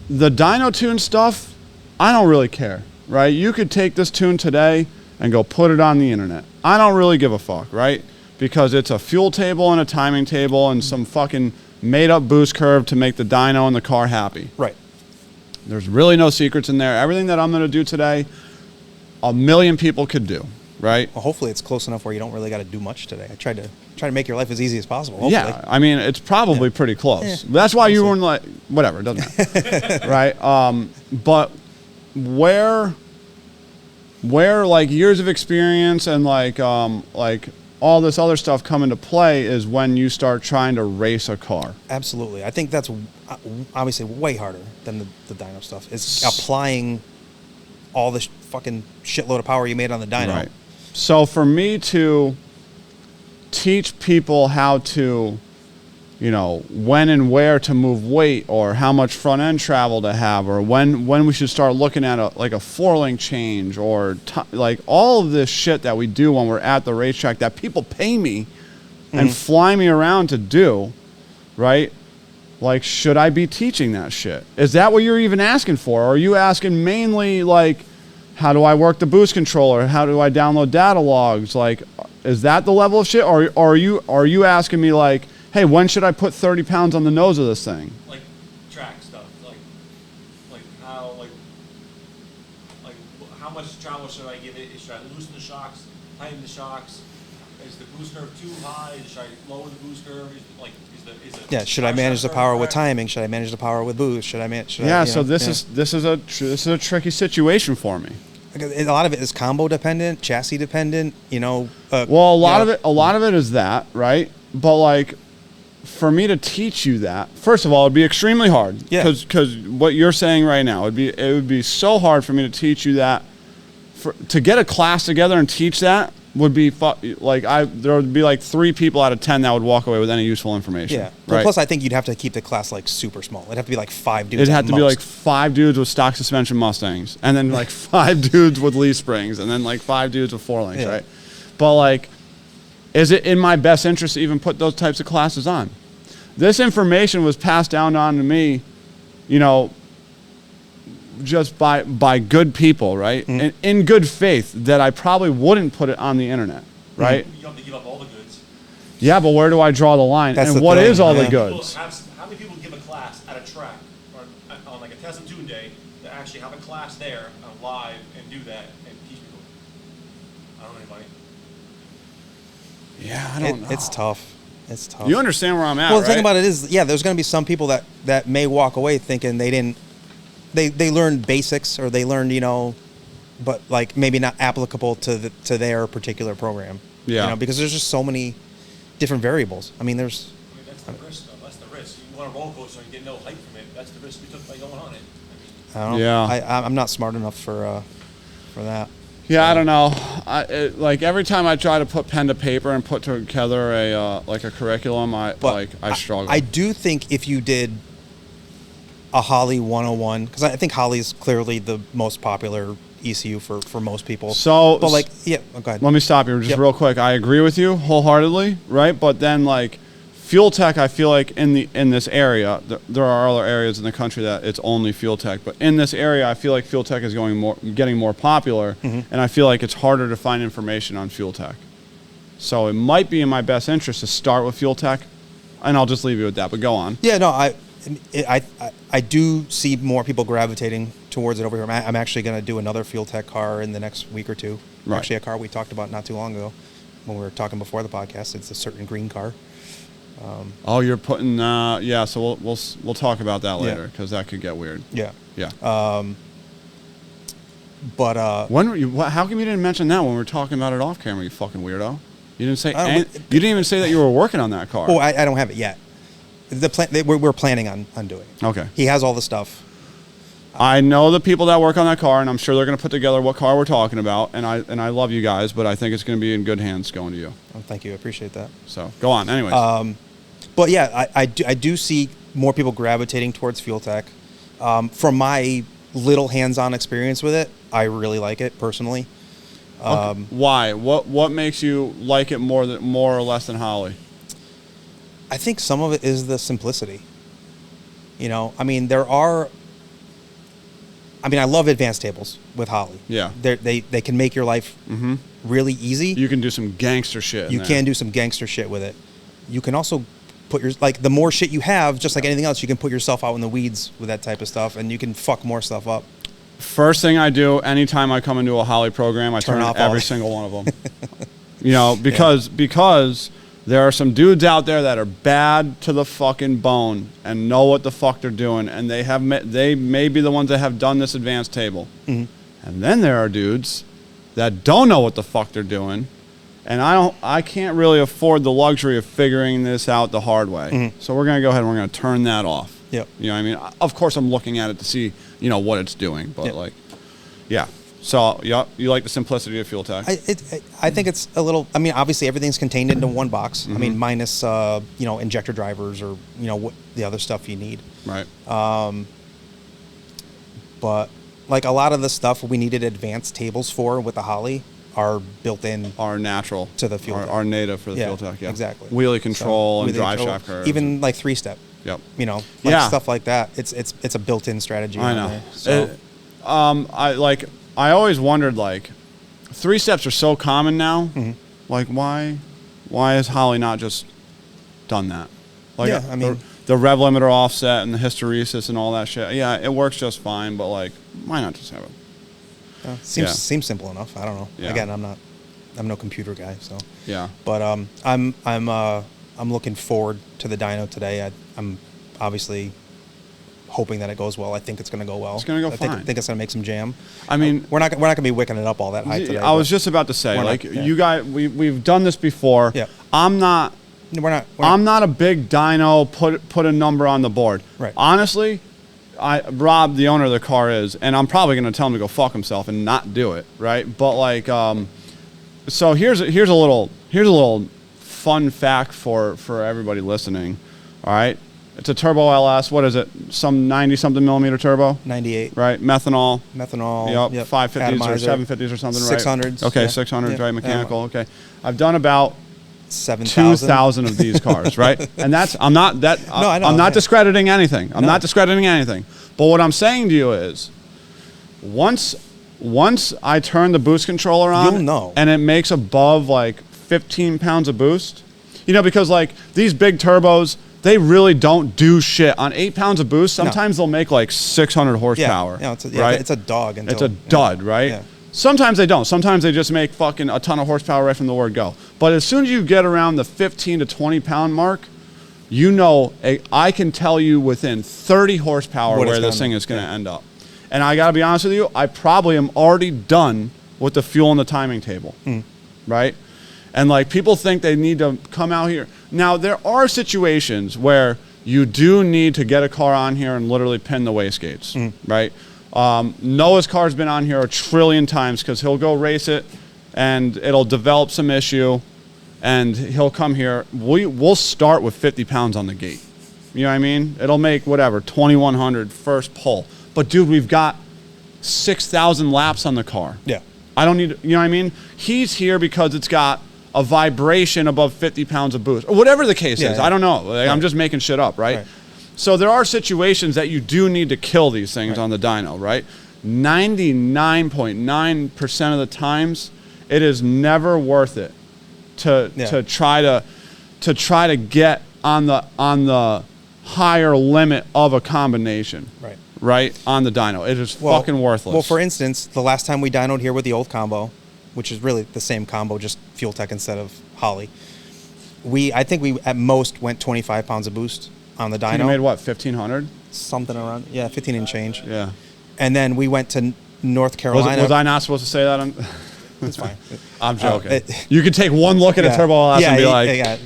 the dyno tune stuff, I don't really care, right? You could take this tune today and go put it on the internet. I don't really give a fuck, right? Because it's a fuel table and a timing table and some fucking made up boost curve to make the dyno and the car happy. Right. There's really no secrets in there. Everything that I'm going to do today, 1 million people could do, right? Well, hopefully it's close enough where you don't really got to do much today. I tried to make your life as easy as possible. Hopefully. Yeah, I mean, it's probably pretty close. Yeah. That's why you We'll weren't like, whatever, it doesn't matter, right? But where like years of experience and like all this other stuff come into play is when you start trying to race a car. Absolutely. I think that's obviously way harder than the dyno stuff. It's applying all this fucking shitload of power you made on the dyno. Right. So for me to teach people how to, you know, when and where to move weight, or how much front end travel to have, or when we should start looking at a 4-link change, or like all of this shit that we do when we're at the racetrack that people pay me and fly me around to do, right? Like, should I be teaching that shit? Is that what you're even asking for? Or are you asking mainly like, how do I work the boost controller? How do I download data logs? Like, is that the level of shit? Or are you asking me like, hey, when should I put 30 pounds on the nose of this thing? Like track stuff, like how much travel should I give it? Should I loosen the shocks, tighten the shocks? Is the boost curve too high? Should I lower the boost curve? Yeah, should I manage the power with timing? Should I manage the power with boost? Should I manage? This is a tricky situation for me. A lot of it is combo dependent, chassis dependent. A lot of it is that, right? But like, for me to teach you that, first of all, it'd be extremely hard. Yeah. Because what you're saying right now, it would be so hard for me to teach you that. To get a class together and teach that would be there would be like 3 people out of 10 that would walk away with any useful information. Yeah. Right? Plus, I think you'd have to keep the class like super small. It'd have to be like 5 dudes. It'd have to be like 5 dudes with stock suspension Mustangs, and then like 5 dudes with leaf springs, and then like 5 dudes with 4 links, right? But like, is it in my best interest to even put those types of classes on? This information was passed down on to me, just by good people, right? Mm-hmm. And in good faith that I probably wouldn't put it on the internet, right? You have to give up all the goods. Yeah, but where do I draw the line? That's and the what thing, is all yeah. the goods? How many people give a class at a track or on like a test and tune day to actually have a class there on live and do that and teach people? I don't know anybody. Yeah, I don't know. It's tough. It's tough. You understand where I'm at, Well, the right? thing about it is, there's going to be some people that may walk away thinking they learned basics or they learned, but like maybe not applicable to their particular program. Yeah. Because there's just so many different variables. I mean, that's the risk, though. That's the risk. You want a roller coaster and you get no hype from it. That's the risk we took by going on it. I don't know. Yeah. I'm not smart enough for that. Yeah, I don't know. Like every time I try to put pen to paper and put together a curriculum, I struggle. I do think if you did a Holley 101, because I think Holley is clearly the most popular ECU for most people. So, but go ahead. Let me stop you just real quick. I agree with you wholeheartedly, right? But then like Fueltech, I feel like in this area, there are other areas in the country that it's only Fueltech, but in this area, I feel like Fueltech is getting more popular, and I feel like it's harder to find information on Fueltech. So it might be in my best interest to start with Fueltech, and I'll just leave you with that. But go on. Yeah, no, I do see more people gravitating towards it over here. I'm actually going to do another Fueltech car in the next week or two. Right. Actually, a car we talked about not too long ago when we were talking before the podcast. It's a certain green car. You're putting so we'll talk about that later because that could get weird. Yeah. But how come you didn't mention that when we were talking about it off camera, you fucking weirdo? You didn't say you didn't even say that you were working on that car. Oh, I don't have it yet. We're planning on doing it. Okay. He has all the stuff. I know the people that work on that car, and I'm sure they're going to put together what car we're talking about. And I love you guys, but I think it's going to be in good hands going to you. Oh, thank you. I appreciate that. So go on. Anyways. But yeah, I do see more people gravitating towards Fueltech. From my little hands-on experience with it, I really like it personally. Okay. Why? What makes you like it more or less than Holley? I think some of it is the simplicity. I mean, I love advanced tables with Holley. Yeah. They can make your life really easy. You can do some gangster shit. You can do some gangster shit with it. You can also put the more shit you have, just like anything else, you can put yourself out in the weeds with that type of stuff, and you can fuck more stuff up. First thing I do anytime I come into a Holley program, I turn off every single one of them. Because there are some dudes out there that are bad to the fucking bone and know what the fuck they're doing, and they may be the ones that have done this advanced table. And then there are dudes that don't know what the fuck they're doing, and I can't really afford the luxury of figuring this out the hard way. So we're gonna go ahead and we're gonna turn that off. Yep. You know what I mean? Of course I'm looking at it to see, what it's doing, but So, you like the simplicity of Fueltech? I think it's a little. I mean, obviously everything's contained into one box. I mean, minus injector drivers or what the other stuff you need. Right. But like a lot of the stuff we needed advanced tables for with the Holley are built in. Are natural to the Fueltech. Are native for the Fueltech. Yeah. Exactly. Wheelie control and drive shaft curves. Even like 3-step. Yep. Stuff like that. It's a built-in strategy. I know. There, so. I always wondered, 3-steps are so common now. Like, why has Holley not just done that? The rev limiter offset and the hysteresis and all that shit. Yeah, it works just fine, but why not just have it? Seems simple enough. I don't know. Yeah. Again, I'm not I'm no computer guy, so. Yeah. But I'm looking forward to the dyno today. I'm obviously hoping that it goes well. I think it's going to go well. It's going to go fine. I think it's going to make some jam. I mean, we're not going to be wicking it up all that high today. I was just about to say, like, you guys, we've done this before. Yeah. I'm not a big dyno. Put a number on the board. Right. Honestly, Rob, the owner of the car, is, and I'm probably going to tell him to go fuck himself and not do it. Right. But like, so here's a little fun fact for everybody listening. All right. It's a turbo LS. What is it? Some 90-something millimeter turbo? 98. Right. Methanol. Yep. 550s or Atomizer. 750s or something, right? 600s. Okay, yeah. 600s, Yeah. right? Mechanical. Okay. I've done about 7,000. 2,000 of these cars, right? And that's, I'm not discrediting anything. I'm not discrediting anything. But what I'm saying to you is, once I turn the boost controller on, you'll know. And it makes above like 15 pounds of boost, because like these big turbos, they really don't do shit. On 8 pounds of boost, sometimes they'll make like 600 horsepower. Yeah, right? It's a dog. It's a dud, right? Yeah. Sometimes they don't. Sometimes they just make fucking a ton of horsepower right from the word go. But as soon as you get around the 15 to 20 pound mark, I can tell you within 30 horsepower where this thing is going to end up. And I got to be honest with you, I probably am already done with the fuel and the timing table, right? And like people think they need to come out here. Now, there are situations where you do need to get a car on here and literally pin the wastegates, right? Noah's car's been on here a trillion times because he'll go race it and it'll develop some issue and he'll come here. We'll start with 50 pounds on the gate. You know what I mean? It'll make whatever, 2,100 first pull. But dude, we've got 6,000 laps on the car. Yeah. I don't need, you know what I mean? He's here because it's got a vibration above 50 pounds of boost, or whatever the case is. Yeah. I don't know. Like, I'm just making shit up, right? So there are situations that you do need to kill these things on the dyno, right? 99.9% of the times, it is never worth it to try to get on the higher limit of a combination. Right, on the dyno. It is fucking worthless. Well, for instance, the last time we dynoed here with the old combo, which is really the same combo, just Fueltech instead of Holley, I think we at most went 25 pounds of boost on the dyno. You made what, 1,500? Something around, 15 and change. Yeah. And then we went to North Carolina. Was I not supposed to say that? It's fine. I'm joking. You could take one look at a turbo LS and be like... Yeah.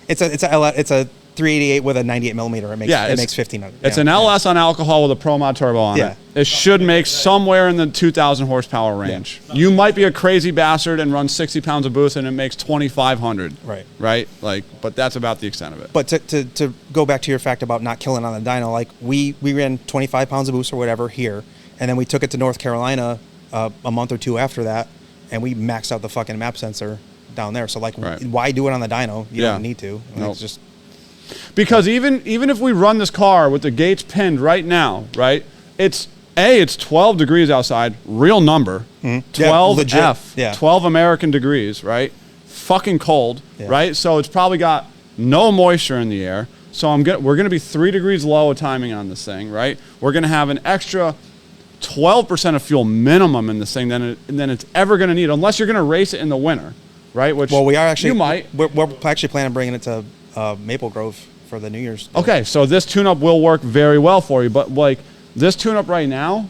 It's a 388 with a 98 millimeter. It makes 1,500. It's an LS on alcohol with a Pro Mod turbo on it. It should make somewhere in the 2,000 horsepower range. Yeah. You might be a crazy bastard and run 60 pounds of boost and it makes 2,500. Right? Like, but that's about the extent of it. But to go back to your fact about not killing on the dyno, like we ran 25 pounds of boost or whatever here, and then we took it to North Carolina a month or two after that, and we maxed out the fucking map sensor down there. So like, why do it on the dyno? You don't need to. It's just... Because even if we run this car with the gates pinned right now, right? It's 12 degrees outside, real number, 12 F, 12 American degrees, right? Fucking cold, right? So it's probably got no moisture in the air. So we're gonna be 3 degrees low of timing on this thing, right? We're gonna have an extra 12% of fuel minimum in this thing than it's ever gonna need, unless you're gonna race it in the winter, right? Which we are actually. You might. We're actually planning on bringing it to Maple Grove for the New Year's Day. Okay, so this tune-up will work very well for you, but like this tune-up right now,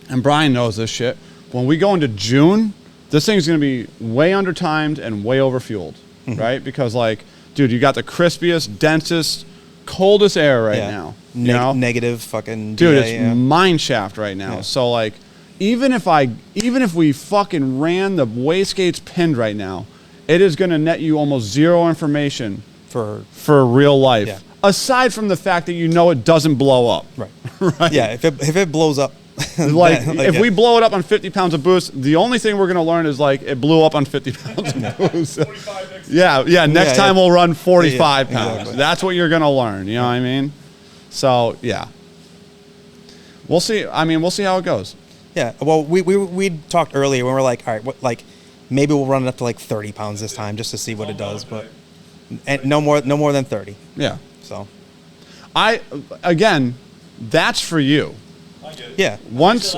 and Brian knows this shit, when we go into June, this thing's going to be way under-timed and way over-fueled, right? Because like, dude, you got the crispiest, densest, coldest air right now. Negative fucking dude, DA, it's mine shaft right now. So like, even if we fucking ran the wastegates pinned right now, it is going to net you almost zero information for real life, aside from the fact that it doesn't blow up. Right. Yeah, if it blows up, if we blow it up on 50 pounds of boost, the only thing we're gonna learn is like it blew up on 50 pounds of boost. Next time we'll run 45 pounds. Exactly. That's what you're gonna learn. You know what I mean? So we'll see. I mean, we'll see how it goes. Yeah. Well, we talked earlier when we were like, all right, maybe we'll run it up to like 30 pounds this time just to see what it does, but. And no more than 30. Yeah. So, that's for you. I get it. Yeah. Once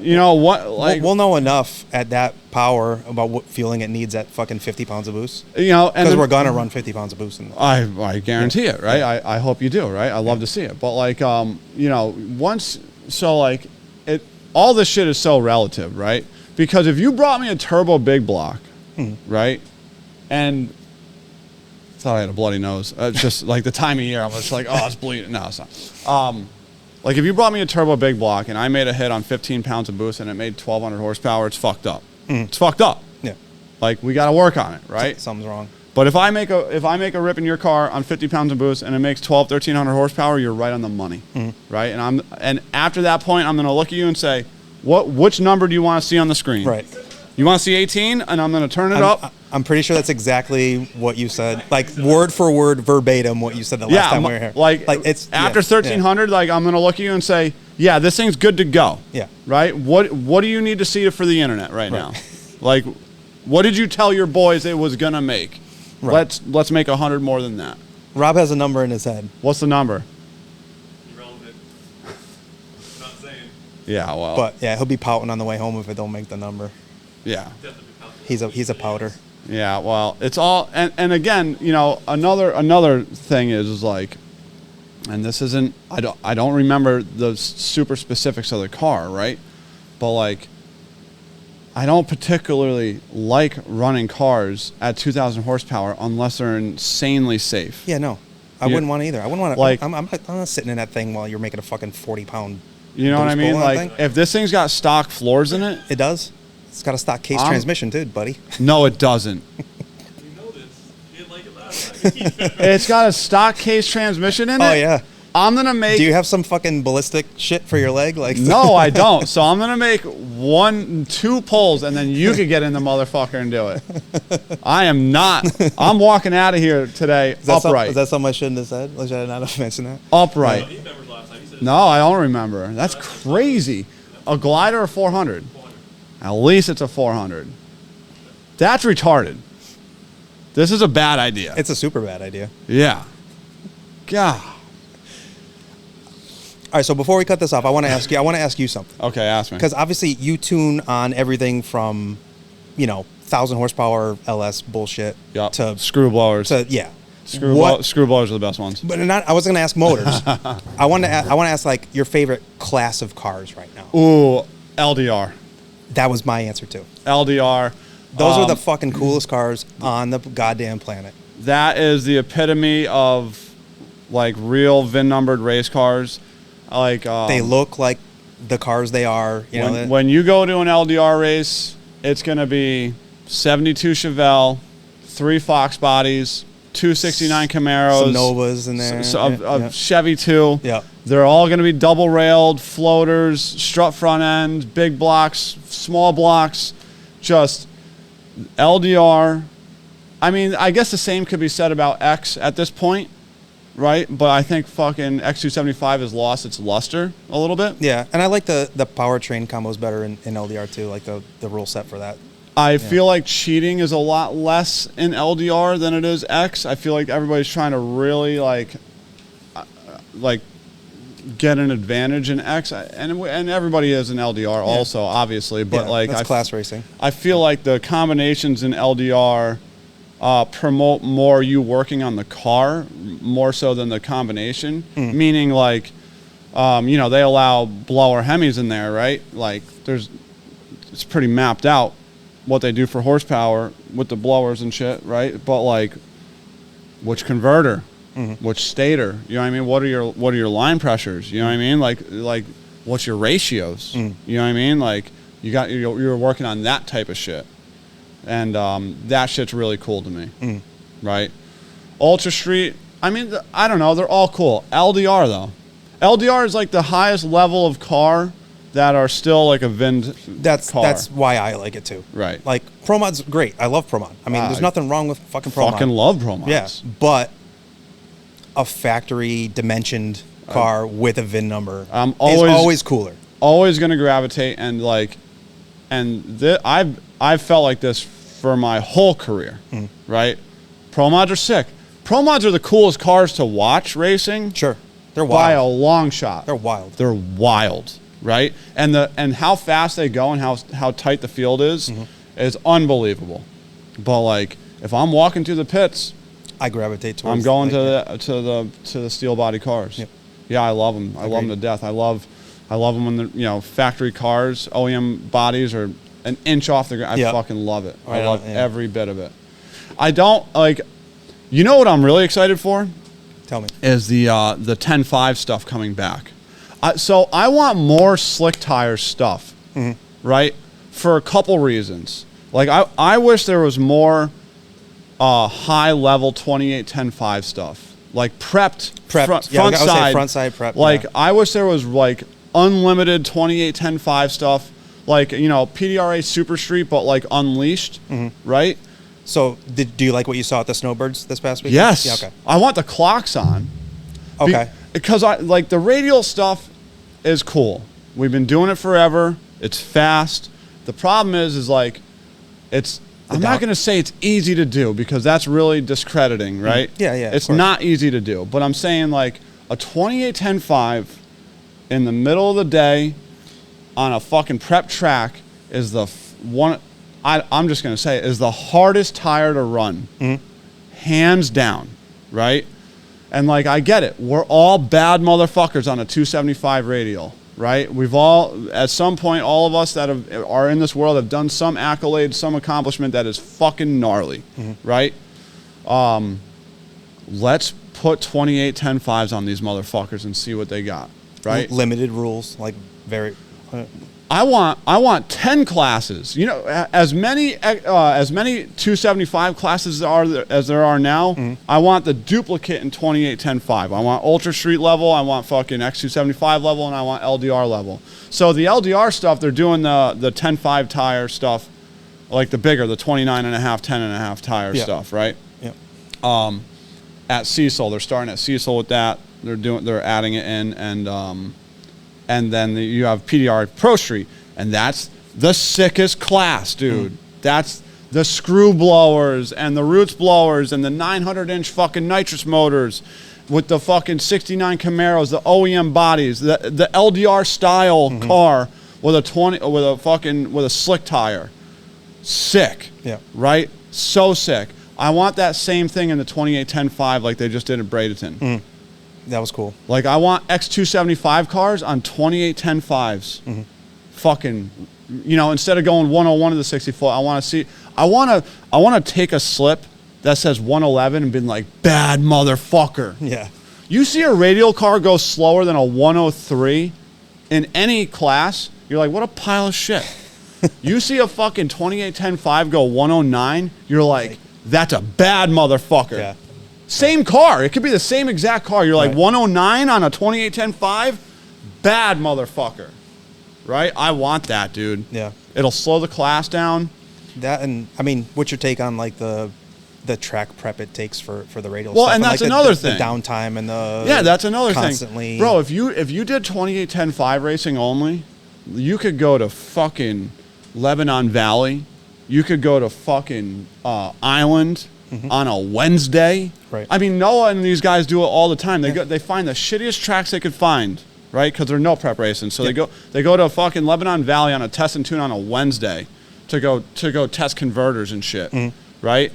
You know what? Like, we'll know enough at that power about what fueling it needs at fucking 50 pounds of boost. you know, and Because we're gonna run 50 pounds of boost in there. I guarantee it, right? I hope you do, right? I love to see it, but like, you know, like, all this shit is so relative, right? Because if you brought me a turbo big block, right, and I thought I had a bloody nose, it's just like the time of year, I was like, oh, it's bleeding. No, it's not. Like if you brought me a turbo big block and I made a hit on 15 pounds of boost and it made 1,200 horsepower, it's fucked up. It's fucked up. Yeah. Like we got to work on it, right? Something's wrong. But if I make a rip in your car on 50 pounds of boost and it makes 1,300 horsepower, you're right on the money, right? And after that point, I'm gonna look at you and say, which number do you want to see on the screen? Right. You want to see 18, and I'm gonna turn it up. I'm pretty sure that's exactly what you said, like word for word, verbatim, what you said the last time we were here. Like it's after 1,300, like I'm gonna look at you and say, yeah, this thing's good to go. Yeah. Right. What do you need to see for the internet right now? Like, what did you tell your boys it was gonna make? Right. Let's make 100 more than that. Rob has a number in his head. What's the number? Irrelevant. Not saying. Yeah, well. But yeah, he'll be pouting on the way home if it don't make the number. Yeah. Definitely possible. He's a pouter. Yeah, well, it's all and again, you know, another thing is like, and this isn't I don't remember the super specifics of the car, right? But like, I don't particularly like running cars at 2,000 horsepower unless they're insanely safe. Yeah, no, I wouldn't want to either. I wouldn't want to. Like- I'm not sitting in that thing while you're making a fucking 40-pound. You know what I boost mean? pull on that Like, thing. if this thing's got stock floors in it, It does. It's got a stock case transmission too, buddy. no, it doesn't. You know this. You didn't like it last time. It's got a stock case transmission in it. Oh yeah. I'm gonna make. Do you have some fucking ballistic shit for your leg? Like No, I don't. So I'm gonna make 2 pulls, and then you could get in the motherfucker and do it. I am not. I'm walking out of here today Is that upright. Is that something I shouldn't have said? Should I not have mentioned that? Upright. He remembers last time. He said No, I don't remember. That's crazy. A glider or 400? 400. At least it's a 400. That's retarded. This is a bad idea. It's a super bad idea. Yeah. God. All right, so before we cut this off, I want to ask you something. Okay, ask me. Because obviously you tune on everything from, 1,000 horsepower LS bullshit Yep. to Screw blowers. yeah. Screw blowers are the best ones. But I was going to ask motors. I want to ask like your favorite class of cars right now. Ooh, LDR. That was my answer too. LDR. Those are the fucking coolest cars on the goddamn planet. That is the epitome of like real VIN numbered race cars. Like They look like the cars they are. when you go to an LDR race, it's gonna be 72 Chevelle, 3 Fox bodies, 269 Camaros, some Novas in there. a Chevy 2. Yeah. They're all gonna be double railed, floaters, strut front end, big blocks, small blocks, just LDR. I mean, I guess the same could be said about X at this point, right? But I think fucking X275 has lost its luster a little bit. Yeah, and I like the powertrain combos better in LDR too, like the rule set for that. I feel like cheating is a lot less in LDR than it is X. I feel like everybody's trying to really like get an advantage in X, and everybody is in LDR also, obviously. But that's class racing. I feel like the combinations in LDR promote more you working on the car more so than the combination. Meaning like, they allow blower Hemis in there, right? Like it's pretty mapped out what they do for horsepower with the blowers and shit, right? But like, which converter, which stator, you know what I mean? What are your line pressures? You know what I mean? Like what's your ratios? You know what I mean? Like you're working on that type of shit, and that shit's really cool to me, right? Ultra Street, I mean, I don't know, they're all cool. LDR though, LDR is like the highest level of car that are still like a VIN car. That's why I like it too. Right. Like Pro Mod's great. I love Pro Mod. I mean, there's nothing wrong with fucking Pro Mod. Fucking love Pro Mods. Yeah, but a factory dimensioned car with a VIN number is always cooler. Always going to gravitate I've felt like this for my whole career, right? Pro Mods are sick. Pro Mods are the coolest cars to watch racing. Sure, they're By a wild. long shot. They're wild. They're wild, right? And how fast they go and how tight the field is unbelievable. But like if I'm walking through the pits, I gravitate towards. I'm going to the steel body cars. Yep. Yeah, I love them. I love them to death. I love them when the factory cars, OEM bodies are an inch off the ground. I fucking love it. I love every bit of it. I don't like. You know what I'm really excited for? Tell me. Is the 10.5 stuff coming back. So I want more slick tire stuff, right? For a couple reasons. Like I wish there was more high level 28-10.5 stuff. Like prepped front side. Front side prep. Like I wish there was like unlimited 28-10.5 stuff. Like, PDRA Super Street, but like unleashed, right? So do you like what you saw at the Snowbirds this past week? Yes. Yeah, okay. I want the clocks on. Okay. Because I like the radial stuff is cool. We've been doing it forever. It's fast. The problem is like I'm not going to say it's easy to do because that's really discrediting, right? Yeah. It's not easy to do, but I'm saying like a 28-10.5 in the middle of the day on a fucking prep track is the one. I'm just going to say it is the hardest tire to run, hands down, right? And like I get it, we're all bad motherfuckers on a 275 radial, right? We've all, at some point, all of us that are in this world have done some accolade, some accomplishment that is fucking gnarly, right? Let's put 28-10.5s on these motherfuckers and see what they got, right? Limited rules, like very. I want 10 classes. As many 275 classes as there are now. I want the duplicate in 28-10.5. I want Ultra Street level. I want fucking X275 level, and I want LDR level. So the LDR stuff, they're doing the 10.5 tire stuff, like the bigger, the 29.5, 10.5 tire stuff, right? Yeah. At Cecil, they're starting at Cecil with that. They're adding it in, and then you have PDR Pro Street, and that's the sickest class, dude. That's the screw blowers and the roots blowers and the 900-inch fucking nitrous motors with the fucking 69 Camaros, the OEM bodies, the LDR style car with a slick tire. Sick. Yeah. Right? So sick. I want that same thing in the 28-10.5 like they just did at Bradenton. That was cool. Like I want X275 cars on 28-10.5s. Fucking, instead of going 101 to the 64, I want to take a slip that says 111 and be like, bad motherfucker. Yeah. You see a radial car go slower than a 103 in any class, you're like, what a pile of shit. You see a fucking 28-10.5 go 109, you're like, that's a bad motherfucker. Yeah. Same car. It could be the same exact car. You're like 109 on a 28-10.5? Bad motherfucker. Right? I want that, dude. Yeah. It'll slow the class down. That, and I mean, what's your take on like the track prep it takes for the radial well, stuff? and that's like leanother the thing. The downtime and the that's another constantly thing. Bro, if you did 28-10.5 racing only, you could go to fucking Lebanon Valley. You could go to fucking Island on a Wednesday. Right. I mean, Noah and these guys do it all the time. They find the shittiest tracks they could find, right? Because they're no prep racing. So they go to fucking Lebanon Valley on a test and tune on a Wednesday to go test converters and shit, right?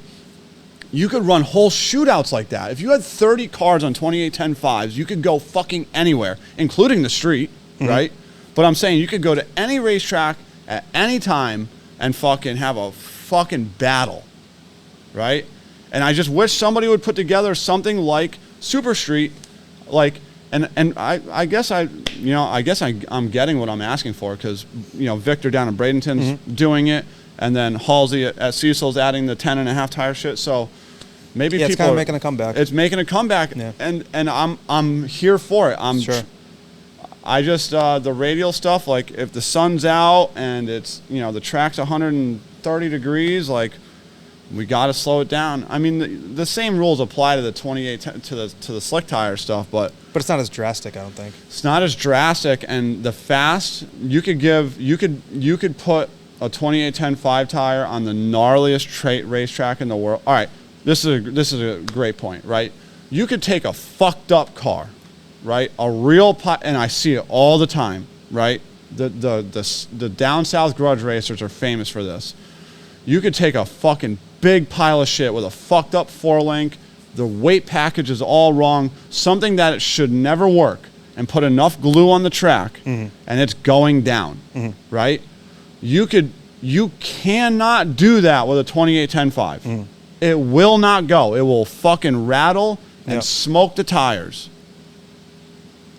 You could run whole shootouts like that. If you had 30 cars on 28-10.5s, you could go fucking anywhere, including the street, right? But I'm saying you could go to any racetrack at any time and fucking have a fucking battle, right? And I just wish somebody would put together something like Super Street, like, and I guess I'm getting what I'm asking for because Victor down in Bradenton's doing it, and then Halsey at Cecil's adding the 10.5 tire shit. So maybe people it's kind of making a comeback. It's making a comeback, and I'm here for it. I'm sure. I just the radial stuff, like if the sun's out and it's the track's 130 degrees, like we got to slow it down. I mean, the same rules apply to the 28 to the slick tire stuff, but it's not as drastic. I don't think it's not as drastic. And the fast you could put a 28-10.5 tire on the gnarliest racetrack in the world. All right, this is a great point, right? You could take a fucked up car, right? A real and I see it all the time, right? the down south grudge racers are famous for this. You could take a fucking big pile of shit with a fucked up 4-link, the weight package is all wrong, something that it should never work, and put enough glue on the track, and it's going down, right? You cannot do that with a 28-10-5. It will not go. It will fucking rattle and smoke the tires.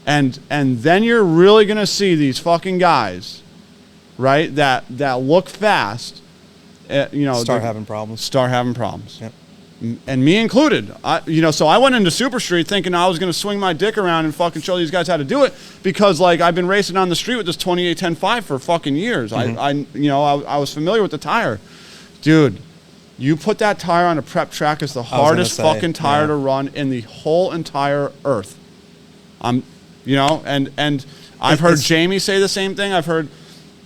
And then you're really gonna see these fucking guys, right? That look fast, start having problems. Start having problems. Yep. And me included. So I went into Super Street thinking I was going to swing my dick around and fucking show these guys how to do it, because like I've been racing on the street with this 28-10-5 for fucking years. I was familiar with the tire. Dude, you put that tire on a prep track, it's the hardest fucking tire to run in the whole entire earth. And I've heard Jamie say the same thing. I've heard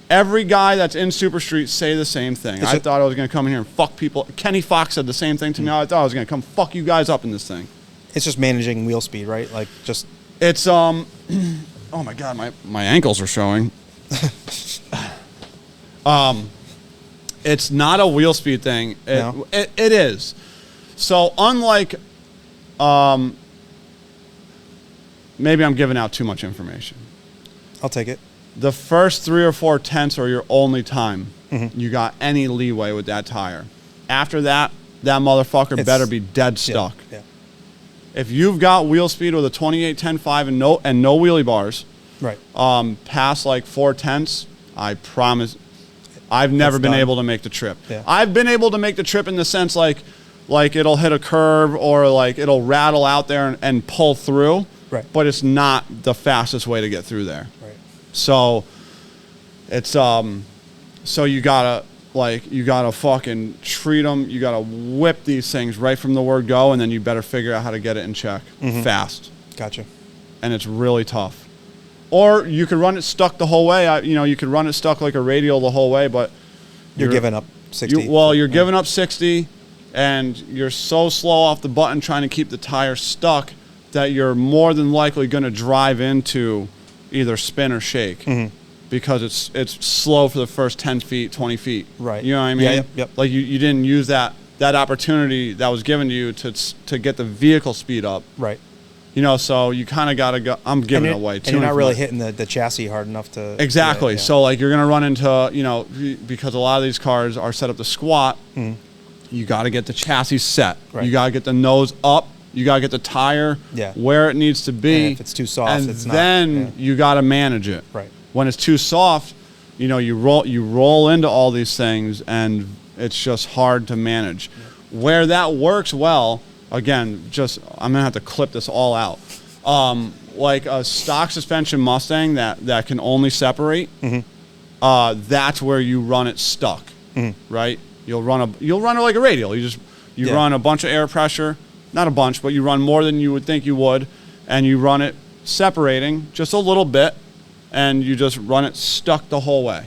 every guy that's in Super Street say the same thing. I thought I was going to come in here and fuck people. Kenny Fox said the same thing to me. I thought I was going to come fuck you guys up in this thing. It's just managing wheel speed, right? Like just... It's, oh my God, my ankles are showing. It's not a wheel speed thing. It is. So unlike, maybe I'm giving out too much information. I'll take it. The first 3 or 4 tenths are your only time you got any leeway with that tire. After that, that motherfucker better be dead stuck. Yeah. If you've got wheel speed with a 28-10-5 and no wheelie bars, right, past like 4 tenths, I promise, I've never been able to make the trip. Yeah. I've been able to make the trip in the sense like it'll hit a curve or like it'll rattle out there and pull through. Right. But it's not the fastest way to get through there. Right. So it's so you gotta fucking treat them. You gotta whip these things right from the word go, and then you better figure out how to get it in check fast. Gotcha. And it's really tough. Or you could run it stuck the whole way. You could run it stuck like a radial the whole way, but you're giving up 60. You're giving up 60, and you're so slow off the button trying to keep the tire stuck that you're more than likely going to drive into either spin or shake because it's slow for the first 10 feet, 20 feet. Right. You know what I mean? Yeah, yep. Like you didn't use that opportunity that was given to you to get the vehicle speed up. Right. So you kind of got to go. I'm giving it away too. And you're not really hitting the chassis hard enough to. Exactly. Yeah. So like you're going to run into, because a lot of these cars are set up to squat, you got to get the chassis set. Right. You got to get the nose up. You got to get the tire where it needs to be. And if it's too soft, it's not. And then you got to manage it. Right. When it's too soft, you roll into all these things, and it's just hard to manage. Yeah. Where that works well, again, I'm going to have to clip this all out. Like a stock suspension Mustang that can only separate, that's where you run it stuck, right? You'll run it like a radial. You run a bunch of air pressure. Not a bunch, but you run more than you would think you would, and you run it separating just a little bit, and you just run it stuck the whole way.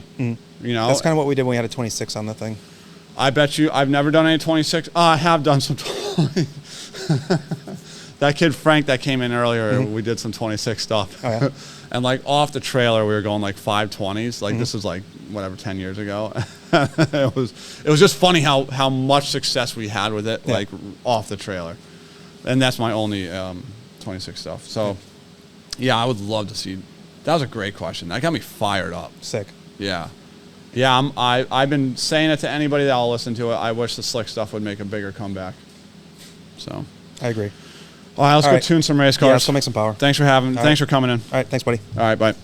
That's kind of what we did when we had a 26 on the thing. I bet you I've never done any 26. I have done some 20. That kid Frank that came in earlier, we did some 26 stuff. Oh, yeah? And like off the trailer, we were going like 520s. Like this was like whatever 10 years ago. It was just funny how much success we had with it, like off the trailer. And that's my only 26 stuff. So, yeah, I would love to see. That was a great question. That got me fired up. Sick. Yeah. I've been saying it to anybody that will listen to it. I wish the slick stuff would make a bigger comeback. So. I agree. All right, let's go tune some race cars. Yeah, let's go make some power. Thanks for coming in. All right, thanks, buddy. All right, bye.